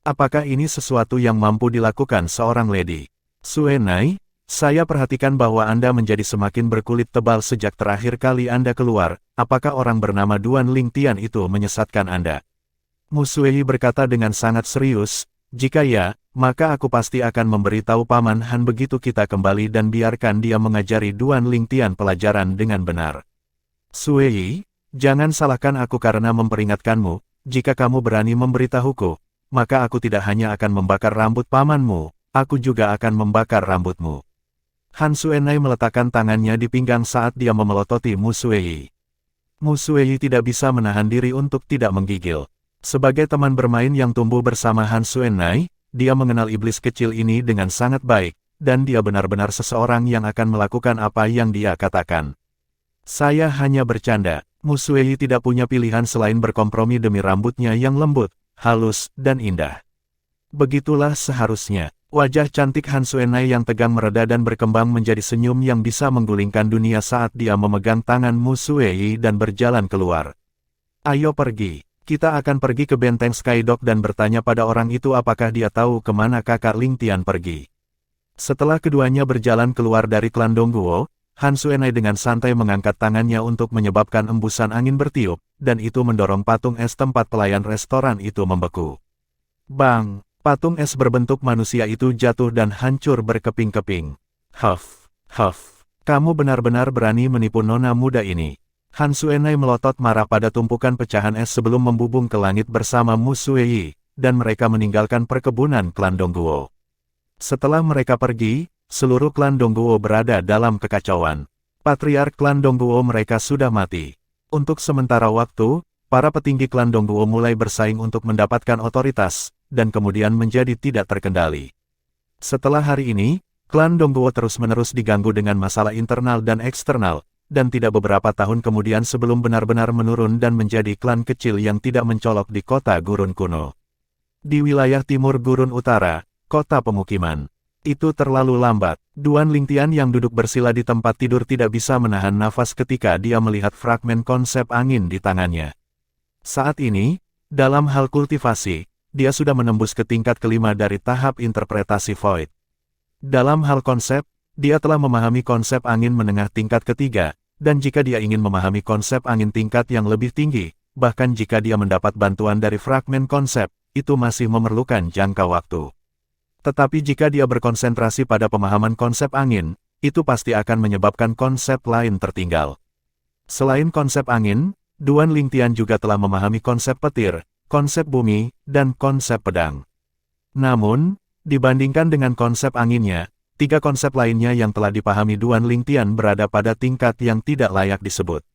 Apakah ini sesuatu yang mampu dilakukan seorang lady? Suenai, saya perhatikan bahwa Anda menjadi semakin berkulit tebal sejak terakhir kali Anda keluar. Apakah orang bernama Duan Lingtian itu menyesatkan Anda? Mu Suei berkata dengan sangat serius, jika ya, maka aku pasti akan memberitahu Paman Han begitu kita kembali dan biarkan dia mengajari Duan Lingtian pelajaran dengan benar. Suei, jangan salahkan aku karena memperingatkanmu, jika kamu berani memberitahuku, maka aku tidak hanya akan membakar rambut pamanmu, aku juga akan membakar rambutmu. Han Suenai meletakkan tangannya di pinggang saat dia memelototi Mu Suei. Mu Suei tidak bisa menahan diri untuk tidak menggigil. Sebagai teman bermain yang tumbuh bersama Han Suenai, dia mengenal iblis kecil ini dengan sangat baik, dan dia benar-benar seseorang yang akan melakukan apa yang dia katakan. Saya hanya bercanda. Mu Suei tidak punya pilihan selain berkompromi demi rambutnya yang lembut, halus, dan indah. Begitulah seharusnya. Wajah cantik Han Suenai yang tegang mereda dan berkembang menjadi senyum yang bisa menggulingkan dunia saat dia memegang tangan Mu Suei dan berjalan keluar. Ayo pergi. Kita akan pergi ke benteng Skydog dan bertanya pada orang itu apakah dia tahu kemana kakak Lingtian pergi. Setelah keduanya berjalan keluar dari klan Dongguo, Han Suenai dengan santai mengangkat tangannya untuk menyebabkan embusan angin bertiup, dan itu mendorong patung es tempat pelayan restoran itu membeku. Bang! Patung es berbentuk manusia itu jatuh dan hancur berkeping-keping. Huff, huff, kamu benar-benar berani menipu nona muda ini. Han Suenai melotot marah pada tumpukan pecahan es sebelum membubung ke langit bersama Mu Suei, dan mereka meninggalkan perkebunan klan Dongguo. Setelah mereka pergi, seluruh klan Dongguo berada dalam kekacauan. Patriark klan Dongguo mereka sudah mati. Untuk sementara waktu, para petinggi klan Dongguo mulai bersaing untuk mendapatkan otoritas, dan kemudian menjadi tidak terkendali. Setelah hari ini, klan Dongguo terus-menerus diganggu dengan masalah internal dan eksternal, dan tidak beberapa tahun kemudian sebelum benar-benar menurun dan menjadi klan kecil yang tidak mencolok di kota gurun kuno. Di wilayah timur gurun utara, kota pemukiman. Itu terlalu lambat. Duan Lingtian yang duduk bersila di tempat tidur tidak bisa menahan nafas ketika dia melihat fragmen konsep angin di tangannya. Saat ini, dalam hal kultivasi, dia sudah menembus ke tingkat kelima dari tahap interpretasi Void. Dalam hal konsep, dia telah memahami konsep angin menengah tingkat ketiga, dan jika dia ingin memahami konsep angin tingkat yang lebih tinggi, bahkan jika dia mendapat bantuan dari fragmen konsep, itu masih memerlukan jangka waktu. Tetapi jika dia berkonsentrasi pada pemahaman konsep angin, itu pasti akan menyebabkan konsep lain tertinggal. Selain konsep angin, Duan Lingtian juga telah memahami konsep petir, konsep bumi, dan konsep pedang. Namun, dibandingkan dengan konsep anginnya, 3 konsep lainnya yang telah dipahami Duan Lingtian berada pada tingkat yang tidak layak disebut.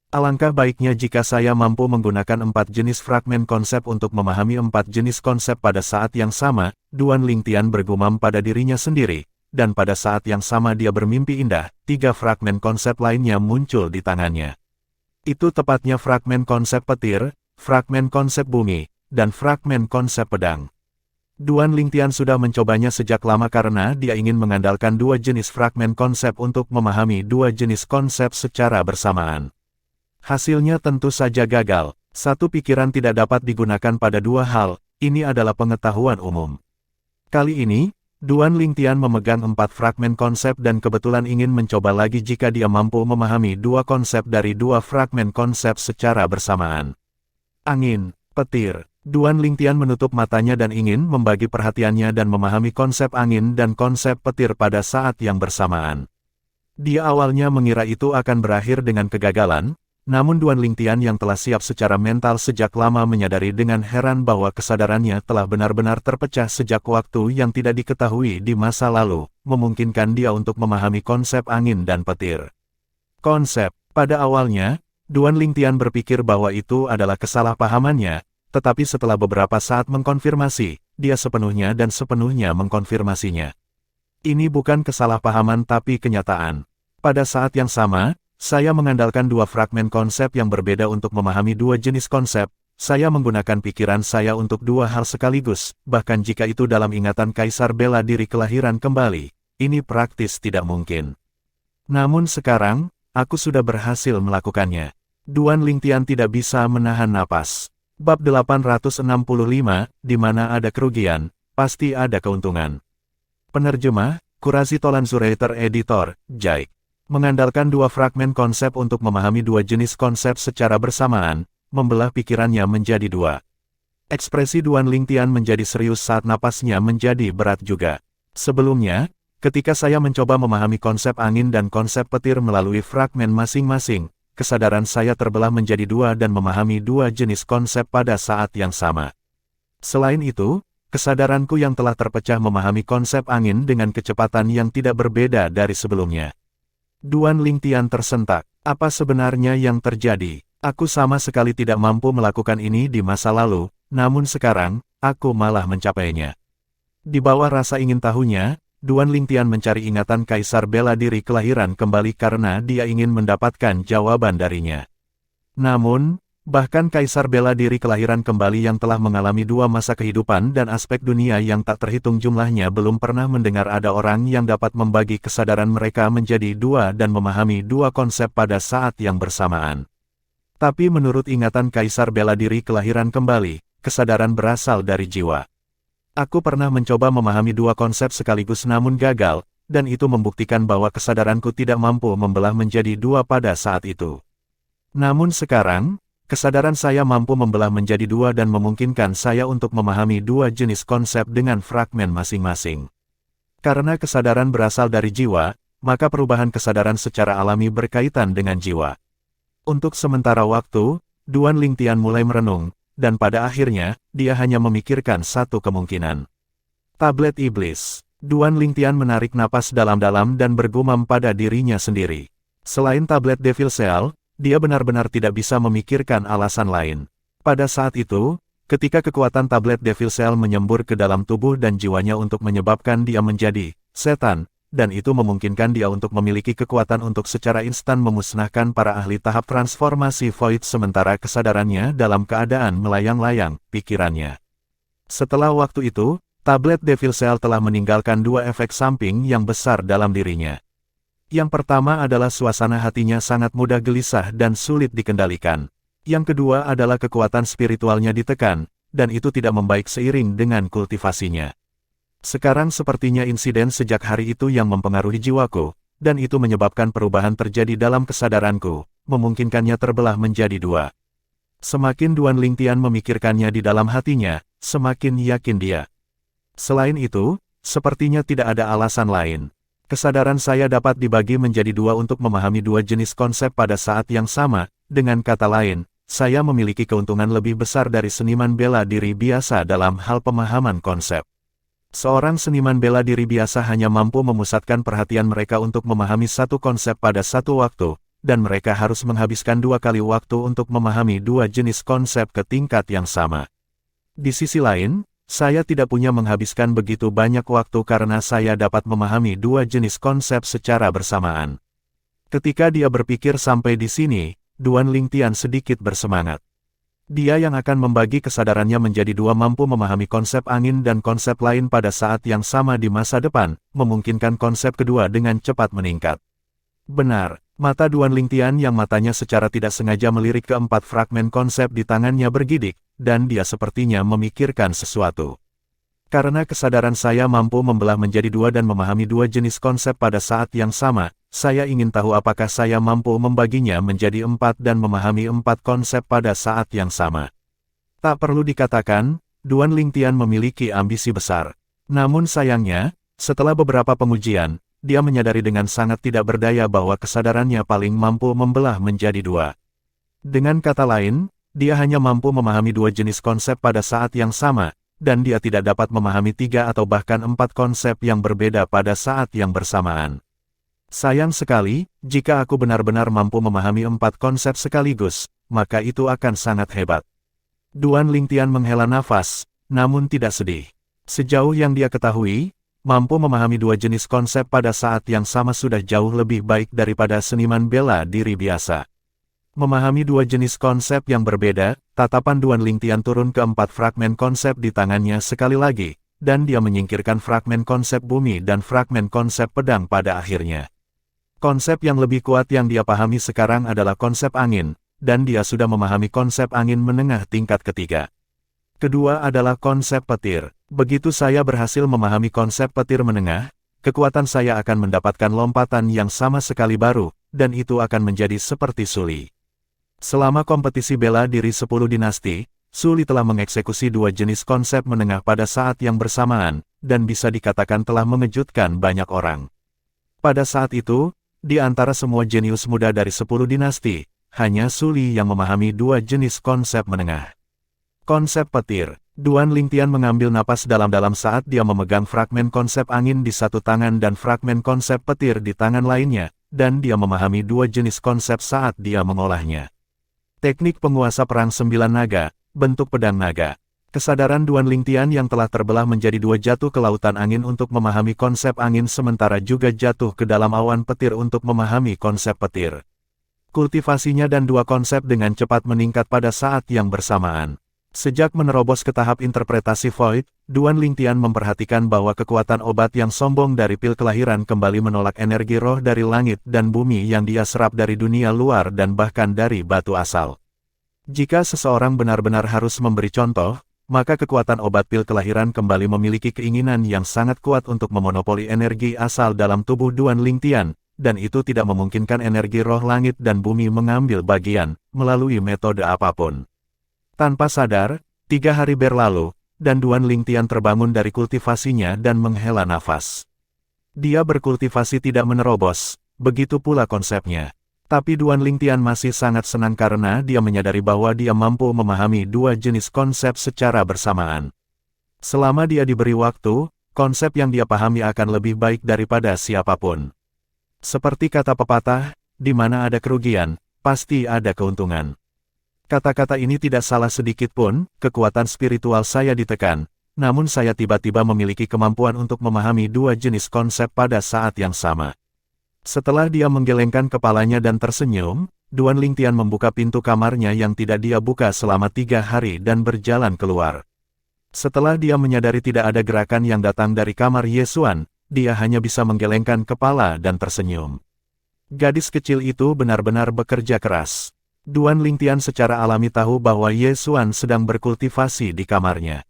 Alangkah baiknya jika saya mampu menggunakan 4 jenis fragmen konsep untuk memahami 4 jenis konsep pada saat yang sama, Duan Lingtian bergumam pada dirinya sendiri, dan pada saat yang sama dia bermimpi indah, 3 fragmen konsep lainnya muncul di tangannya. Itu tepatnya fragmen konsep petir, fragmen konsep bumi, dan fragmen konsep pedang. Duan Lingtian sudah mencobanya sejak lama karena dia ingin mengandalkan 2 jenis fragmen konsep untuk memahami 2 jenis konsep secara bersamaan. Hasilnya tentu saja gagal. Satu pikiran tidak dapat digunakan pada dua hal, ini adalah pengetahuan umum. Kali ini, Duan Lingtian memegang 4 fragmen konsep dan kebetulan ingin mencoba lagi jika dia mampu memahami 2 konsep dari 2 fragmen konsep secara bersamaan. Angin, petir. Duan Lingtian menutup matanya dan ingin membagi perhatiannya dan memahami konsep angin dan konsep petir pada saat yang bersamaan. Dia awalnya mengira itu akan berakhir dengan kegagalan, namun Duan Lingtian yang telah siap secara mental sejak lama menyadari dengan heran bahwa kesadarannya telah benar-benar terpecah sejak waktu yang tidak diketahui di masa lalu, memungkinkan dia untuk memahami konsep angin dan petir. Konsep, pada awalnya, Duan Lingtian berpikir bahwa itu adalah kesalahpahamannya, tetapi setelah beberapa saat mengkonfirmasi, dia sepenuhnya mengkonfirmasinya. Ini bukan kesalahpahaman tapi kenyataan. Pada saat yang sama, saya mengandalkan 2 fragmen konsep yang berbeda untuk memahami 2 jenis konsep, saya menggunakan pikiran saya untuk 2 hal sekaligus, bahkan jika itu dalam ingatan Kaisar bela diri kelahiran kembali, ini praktis tidak mungkin. Namun sekarang, aku sudah berhasil melakukannya. Duan Lingtian tidak bisa menahan napas. Bab 865, di mana ada kerugian, pasti ada keuntungan. Penerjemah, Qurazi Tolanzurator Editor, Jaik. Mengandalkan 2 fragmen konsep untuk memahami 2 jenis konsep secara bersamaan, membelah pikirannya menjadi 2. Ekspresi Duan Lingtian menjadi serius saat napasnya menjadi berat juga. Sebelumnya, ketika saya mencoba memahami konsep angin dan konsep petir melalui fragmen masing-masing, kesadaran saya terbelah menjadi 2 dan memahami 2 jenis konsep pada saat yang sama. Selain itu, kesadaranku yang telah terpecah memahami konsep angin dengan kecepatan yang tidak berbeda dari sebelumnya. Duan Lingtian tersentak. Apa sebenarnya yang terjadi? Aku sama sekali tidak mampu melakukan ini di masa lalu, namun sekarang, aku malah mencapainya. Di bawah rasa ingin tahunya, Duan Lingtian mencari ingatan Kaisar bela diri kelahiran kembali karena dia ingin mendapatkan jawaban darinya. Namun, bahkan Kaisar bela diri kelahiran kembali yang telah mengalami 2 masa kehidupan dan aspek dunia yang tak terhitung jumlahnya belum pernah mendengar ada orang yang dapat membagi kesadaran mereka menjadi 2 dan memahami 2 konsep pada saat yang bersamaan. Tapi menurut ingatan Kaisar bela diri kelahiran kembali, kesadaran berasal dari jiwa. Aku pernah mencoba memahami 2 konsep sekaligus namun gagal, dan itu membuktikan bahwa kesadaranku tidak mampu membelah menjadi 2 pada saat itu. Namun sekarang, kesadaran saya mampu membelah menjadi 2 dan memungkinkan saya untuk memahami 2 jenis konsep dengan fragmen masing-masing. Karena kesadaran berasal dari jiwa, maka perubahan kesadaran secara alami berkaitan dengan jiwa. Untuk sementara waktu, Duan Lingtian mulai merenung, dan pada akhirnya, dia hanya memikirkan satu kemungkinan. Tablet iblis. Duan Lingtian menarik napas dalam-dalam dan bergumam pada dirinya sendiri. Selain tablet Devil Cell, dia benar-benar tidak bisa memikirkan alasan lain. Pada saat itu, ketika kekuatan tablet Devil Cell menyembur ke dalam tubuh dan jiwanya untuk menyebabkan dia menjadi setan, dan itu memungkinkan dia untuk memiliki kekuatan untuk secara instan memusnahkan para ahli tahap transformasi Void sementara kesadarannya dalam keadaan melayang-layang, pikirannya. Setelah waktu itu, tablet Devil Cell telah meninggalkan 2 efek samping yang besar dalam dirinya. Yang pertama adalah suasana hatinya sangat mudah gelisah dan sulit dikendalikan. Yang kedua adalah kekuatan spiritualnya ditekan, dan itu tidak membaik seiring dengan kultivasinya. Sekarang sepertinya insiden sejak hari itu yang mempengaruhi jiwaku, dan itu menyebabkan perubahan terjadi dalam kesadaranku, memungkinkannya terbelah menjadi 2. Semakin Duan Lingtian memikirkannya di dalam hatinya, semakin yakin dia. Selain itu, sepertinya tidak ada alasan lain. Kesadaran saya dapat dibagi menjadi 2 untuk memahami 2 jenis konsep pada saat yang sama, dengan kata lain, saya memiliki keuntungan lebih besar dari seniman bela diri biasa dalam hal pemahaman konsep. Seorang seniman bela diri biasa hanya mampu memusatkan perhatian mereka untuk memahami satu konsep pada satu waktu, dan mereka harus menghabiskan 2 kali waktu untuk memahami 2 jenis konsep ke tingkat yang sama. Di sisi lain, saya tidak punya menghabiskan begitu banyak waktu karena saya dapat memahami 2 jenis konsep secara bersamaan. Ketika dia berpikir sampai di sini, Duan Lingtian sedikit bersemangat. Dia yang akan membagi kesadarannya menjadi 2 mampu memahami konsep angin dan konsep lain pada saat yang sama di masa depan, memungkinkan konsep kedua dengan cepat meningkat. Benar, mata Duan Lingtian yang matanya secara tidak sengaja melirik ke 4 fragmen konsep di tangannya bergidik, dan dia sepertinya memikirkan sesuatu. Karena kesadaran saya mampu membelah menjadi 2 dan memahami 2 jenis konsep pada saat yang sama, saya ingin tahu apakah saya mampu membaginya menjadi 4 dan memahami 4 konsep pada saat yang sama. Tak perlu dikatakan, Duan Lingtian memiliki ambisi besar. Namun sayangnya, setelah beberapa pengujian, dia menyadari dengan sangat tidak berdaya bahwa kesadarannya paling mampu membelah menjadi 2. Dengan kata lain, dia hanya mampu memahami 2 jenis konsep pada saat yang sama, dan dia tidak dapat memahami 3 atau bahkan 4 konsep yang berbeda pada saat yang bersamaan. Sayang sekali, jika aku benar-benar mampu memahami 4 konsep sekaligus, maka itu akan sangat hebat. Duan Lingtian menghela nafas, namun tidak sedih. Sejauh yang dia ketahui, mampu memahami 2 jenis konsep pada saat yang sama sudah jauh lebih baik daripada seniman bela diri biasa. Memahami 2 jenis konsep yang berbeda, tatapan Duan Lingtian turun ke 4 fragmen konsep di tangannya sekali lagi, dan dia menyingkirkan fragmen konsep bumi dan fragmen konsep pedang pada akhirnya. Konsep yang lebih kuat yang dia pahami sekarang adalah konsep angin, dan dia sudah memahami konsep angin menengah tingkat ketiga. Kedua adalah konsep petir. Begitu saya berhasil memahami konsep petir menengah, kekuatan saya akan mendapatkan lompatan yang sama sekali baru, dan itu akan menjadi seperti Suli. Selama kompetisi bela diri 10 dinasti, Suli telah mengeksekusi 2 jenis konsep menengah pada saat yang bersamaan, dan bisa dikatakan telah mengejutkan banyak orang. Pada saat itu, di antara semua jenius muda dari 10 dinasti, hanya Suli yang memahami 2 jenis konsep menengah. Konsep petir. Duan Lingtian mengambil napas dalam-dalam saat dia memegang fragmen konsep angin di satu tangan dan fragmen konsep petir di tangan lainnya, dan dia memahami 2 jenis konsep saat dia mengolahnya. Teknik penguasa perang 9 naga, bentuk pedang naga. Kesadaran Duan Lingtian yang telah terbelah menjadi 2 jatuh ke lautan angin untuk memahami konsep angin sementara juga jatuh ke dalam awan petir untuk memahami konsep petir. Kultivasinya dan 2 konsep dengan cepat meningkat pada saat yang bersamaan. Sejak menerobos ke tahap interpretasi Void, Duan Lingtian memperhatikan bahwa kekuatan obat yang sombong dari pil kelahiran kembali menolak energi roh dari langit dan bumi yang dia serap dari dunia luar dan bahkan dari batu asal. Jika seseorang benar-benar harus memberi contoh, maka kekuatan obat pil kelahiran kembali memiliki keinginan yang sangat kuat untuk memonopoli energi asal dalam tubuh Duan Lingtian, dan itu tidak memungkinkan energi roh langit dan bumi mengambil bagian, melalui metode apapun. Tanpa sadar, 3 hari berlalu, dan Duan Lingtian terbangun dari kultivasinya dan menghela nafas. Dia berkultivasi tidak menerobos, begitu pula konsepnya. Tapi Duan Lingtian masih sangat senang karena dia menyadari bahwa dia mampu memahami 2 jenis konsep secara bersamaan. Selama dia diberi waktu, konsep yang dia pahami akan lebih baik daripada siapapun. Seperti kata pepatah, di mana ada kerugian, pasti ada keuntungan. Kata-kata ini tidak salah sedikit pun, kekuatan spiritual saya ditekan, namun saya tiba-tiba memiliki kemampuan untuk memahami 2 jenis konsep pada saat yang sama. Setelah dia menggelengkan kepalanya dan tersenyum, Duan Lingtian membuka pintu kamarnya yang tidak dia buka selama 3 hari dan berjalan keluar. Setelah dia menyadari tidak ada gerakan yang datang dari kamar Yesuan, dia hanya bisa menggelengkan kepala dan tersenyum. Gadis kecil itu benar-benar bekerja keras. Duan Lingtian secara alami tahu bahwa Yesuan sedang berkultivasi di kamarnya.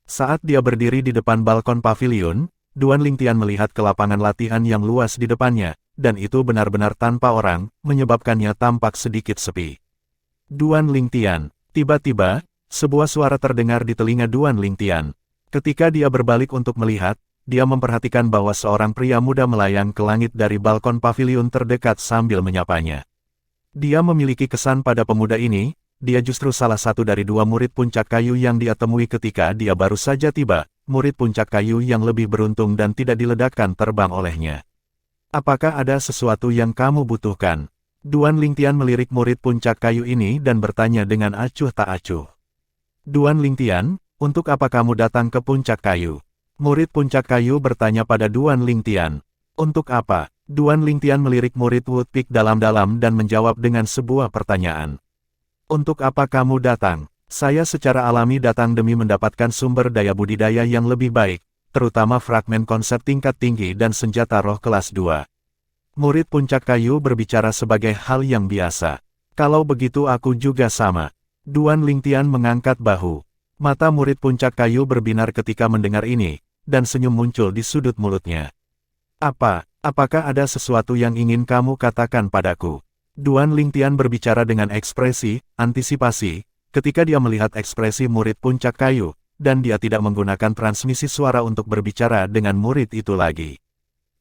Saat dia berdiri di depan balkon pavilion, Duan Lingtian melihat ke lapangan latihan yang luas di depannya, dan itu benar-benar tanpa orang, menyebabkannya tampak sedikit sepi. Duan Lingtian. Tiba-tiba, sebuah suara terdengar di telinga Duan Lingtian. Ketika dia berbalik untuk melihat, dia memperhatikan bahwa seorang pria muda melayang ke langit dari balkon pavilion terdekat sambil menyapanya. Dia memiliki kesan pada pemuda ini, dia justru salah satu dari 2 murid puncak kayu yang dia temui ketika dia baru saja tiba, murid puncak kayu yang lebih beruntung dan tidak diledakkan terbang olehnya. Apakah ada sesuatu yang kamu butuhkan? Duan Lingtian melirik murid puncak kayu ini dan bertanya dengan acuh tak acuh. Duan Lingtian, untuk apa kamu datang ke puncak kayu? Murid puncak kayu bertanya pada Duan Lingtian. Untuk apa? Duan Lingtian melirik murid Woodpeak dalam-dalam dan menjawab dengan sebuah pertanyaan. Untuk apa kamu datang? Saya secara alami datang demi mendapatkan sumber daya budidaya yang lebih baik, terutama fragmen konsep tingkat tinggi dan senjata roh kelas 2. Murid puncak kayu berbicara sebagai hal yang biasa. Kalau begitu aku juga sama. Duan Lingtian mengangkat bahu. Mata murid puncak kayu berbinar ketika mendengar ini, dan senyum muncul di sudut mulutnya. Apakah ada sesuatu yang ingin kamu katakan padaku? Duan Lingtian berbicara dengan ekspresi, antisipasi, ketika dia melihat ekspresi murid puncak kayu, dan dia tidak menggunakan transmisi suara untuk berbicara dengan murid itu lagi.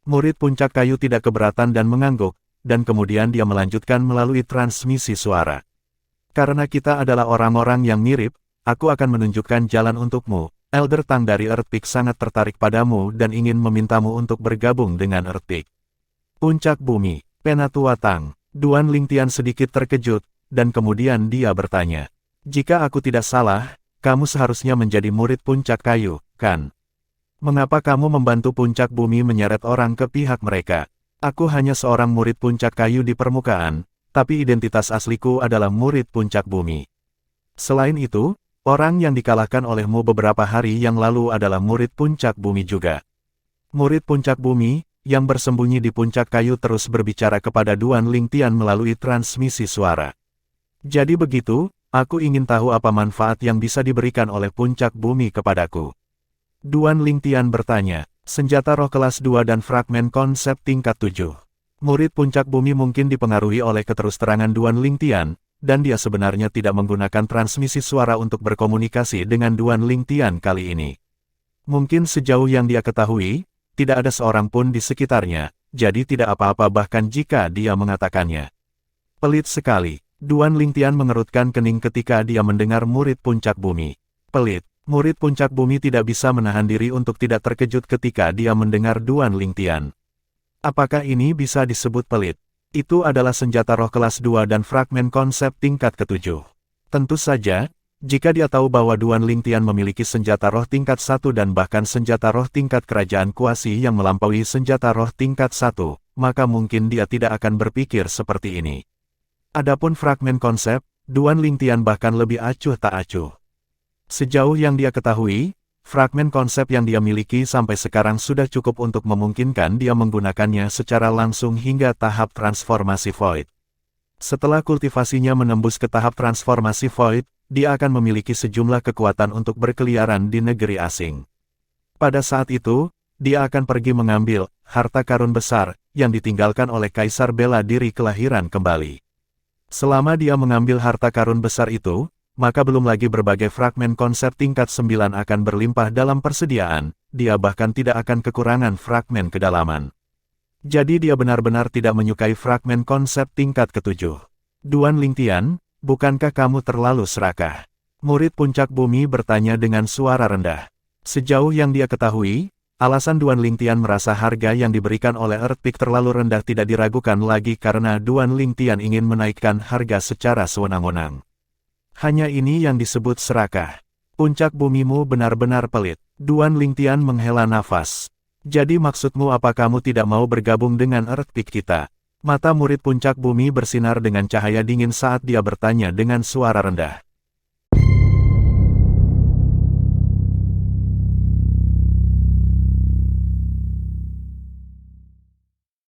Murid puncak kayu tidak keberatan dan mengangguk, dan kemudian dia melanjutkan melalui transmisi suara. Karena kita adalah orang-orang yang mirip, aku akan menunjukkan jalan untukmu. Elder Tang dari Earthpeak sangat tertarik padamu dan ingin memintamu untuk bergabung dengan Earthpeak. Puncak bumi, Penatua Tang. Duan Lingtian sedikit terkejut, dan kemudian dia bertanya. Jika aku tidak salah, kamu seharusnya menjadi murid puncak kayu, kan? Mengapa kamu membantu puncak bumi menyeret orang ke pihak mereka? Aku hanya seorang murid puncak kayu di permukaan, tapi identitas asliku adalah murid puncak bumi. Selain itu, orang yang dikalahkan olehmu beberapa hari yang lalu adalah murid puncak bumi juga. Murid puncak bumi, yang bersembunyi di puncak kayu terus berbicara kepada Duan Lingtian melalui transmisi suara. Jadi begitu, aku ingin tahu apa manfaat yang bisa diberikan oleh puncak bumi kepadaku. Duan Lingtian bertanya, senjata roh kelas 2 dan fragmen konsep tingkat 7. Murid puncak bumi mungkin dipengaruhi oleh keterus-terangan Duan Lingtian, dan dia sebenarnya tidak menggunakan transmisi suara untuk berkomunikasi dengan Duan Lingtian kali ini. Mungkin sejauh yang dia ketahui, tidak ada seorang pun di sekitarnya, jadi tidak apa-apa bahkan jika dia mengatakannya. Pelit sekali, Duan Lingtian mengerutkan kening ketika dia mendengar murid puncak bumi. Pelit, murid puncak bumi tidak bisa menahan diri untuk tidak terkejut ketika dia mendengar Duan Lingtian. Apakah ini bisa disebut pelit? Itu adalah senjata roh kelas 2 dan fragmen konsep tingkat ke-7. Tentu saja, jika dia tahu bahwa Duan Lingtian memiliki senjata roh tingkat 1 dan bahkan senjata roh tingkat kerajaan kuasi yang melampaui senjata roh tingkat 1, maka mungkin dia tidak akan berpikir seperti ini. Adapun fragmen konsep, Duan Lingtian bahkan lebih acuh tak acuh. Sejauh yang dia ketahui, fragmen konsep yang dia miliki sampai sekarang sudah cukup untuk memungkinkan dia menggunakannya secara langsung hingga tahap transformasi Void. Setelah kultivasinya menembus ke tahap transformasi Void, dia akan memiliki sejumlah kekuatan untuk berkeliaran di negeri asing. Pada saat itu, dia akan pergi mengambil harta karun besar yang ditinggalkan oleh Kaisar Bela Diri Kelahiran kembali. Selama dia mengambil harta karun besar itu, maka belum lagi berbagai fragmen konsep tingkat 9 akan berlimpah dalam persediaan, dia bahkan tidak akan kekurangan fragmen kedalaman. Jadi dia benar-benar tidak menyukai fragmen konsep tingkat ke-7. Duan Lingtian, bukankah kamu terlalu serakah? Murid puncak bumi bertanya dengan suara rendah. Sejauh yang dia ketahui, alasan Duan Lingtian merasa harga yang diberikan oleh Earthpeak terlalu rendah tidak diragukan lagi karena Duan Lingtian ingin menaikkan harga secara sewenang-wenang. Hanya ini yang disebut serakah. Puncak bumimu benar-benar pelit. Duan Lingtian menghela nafas. Jadi maksudmu apa kamu tidak mau bergabung dengan Earthpeak kita? Mata murid puncak bumi bersinar dengan cahaya dingin saat dia bertanya dengan suara rendah.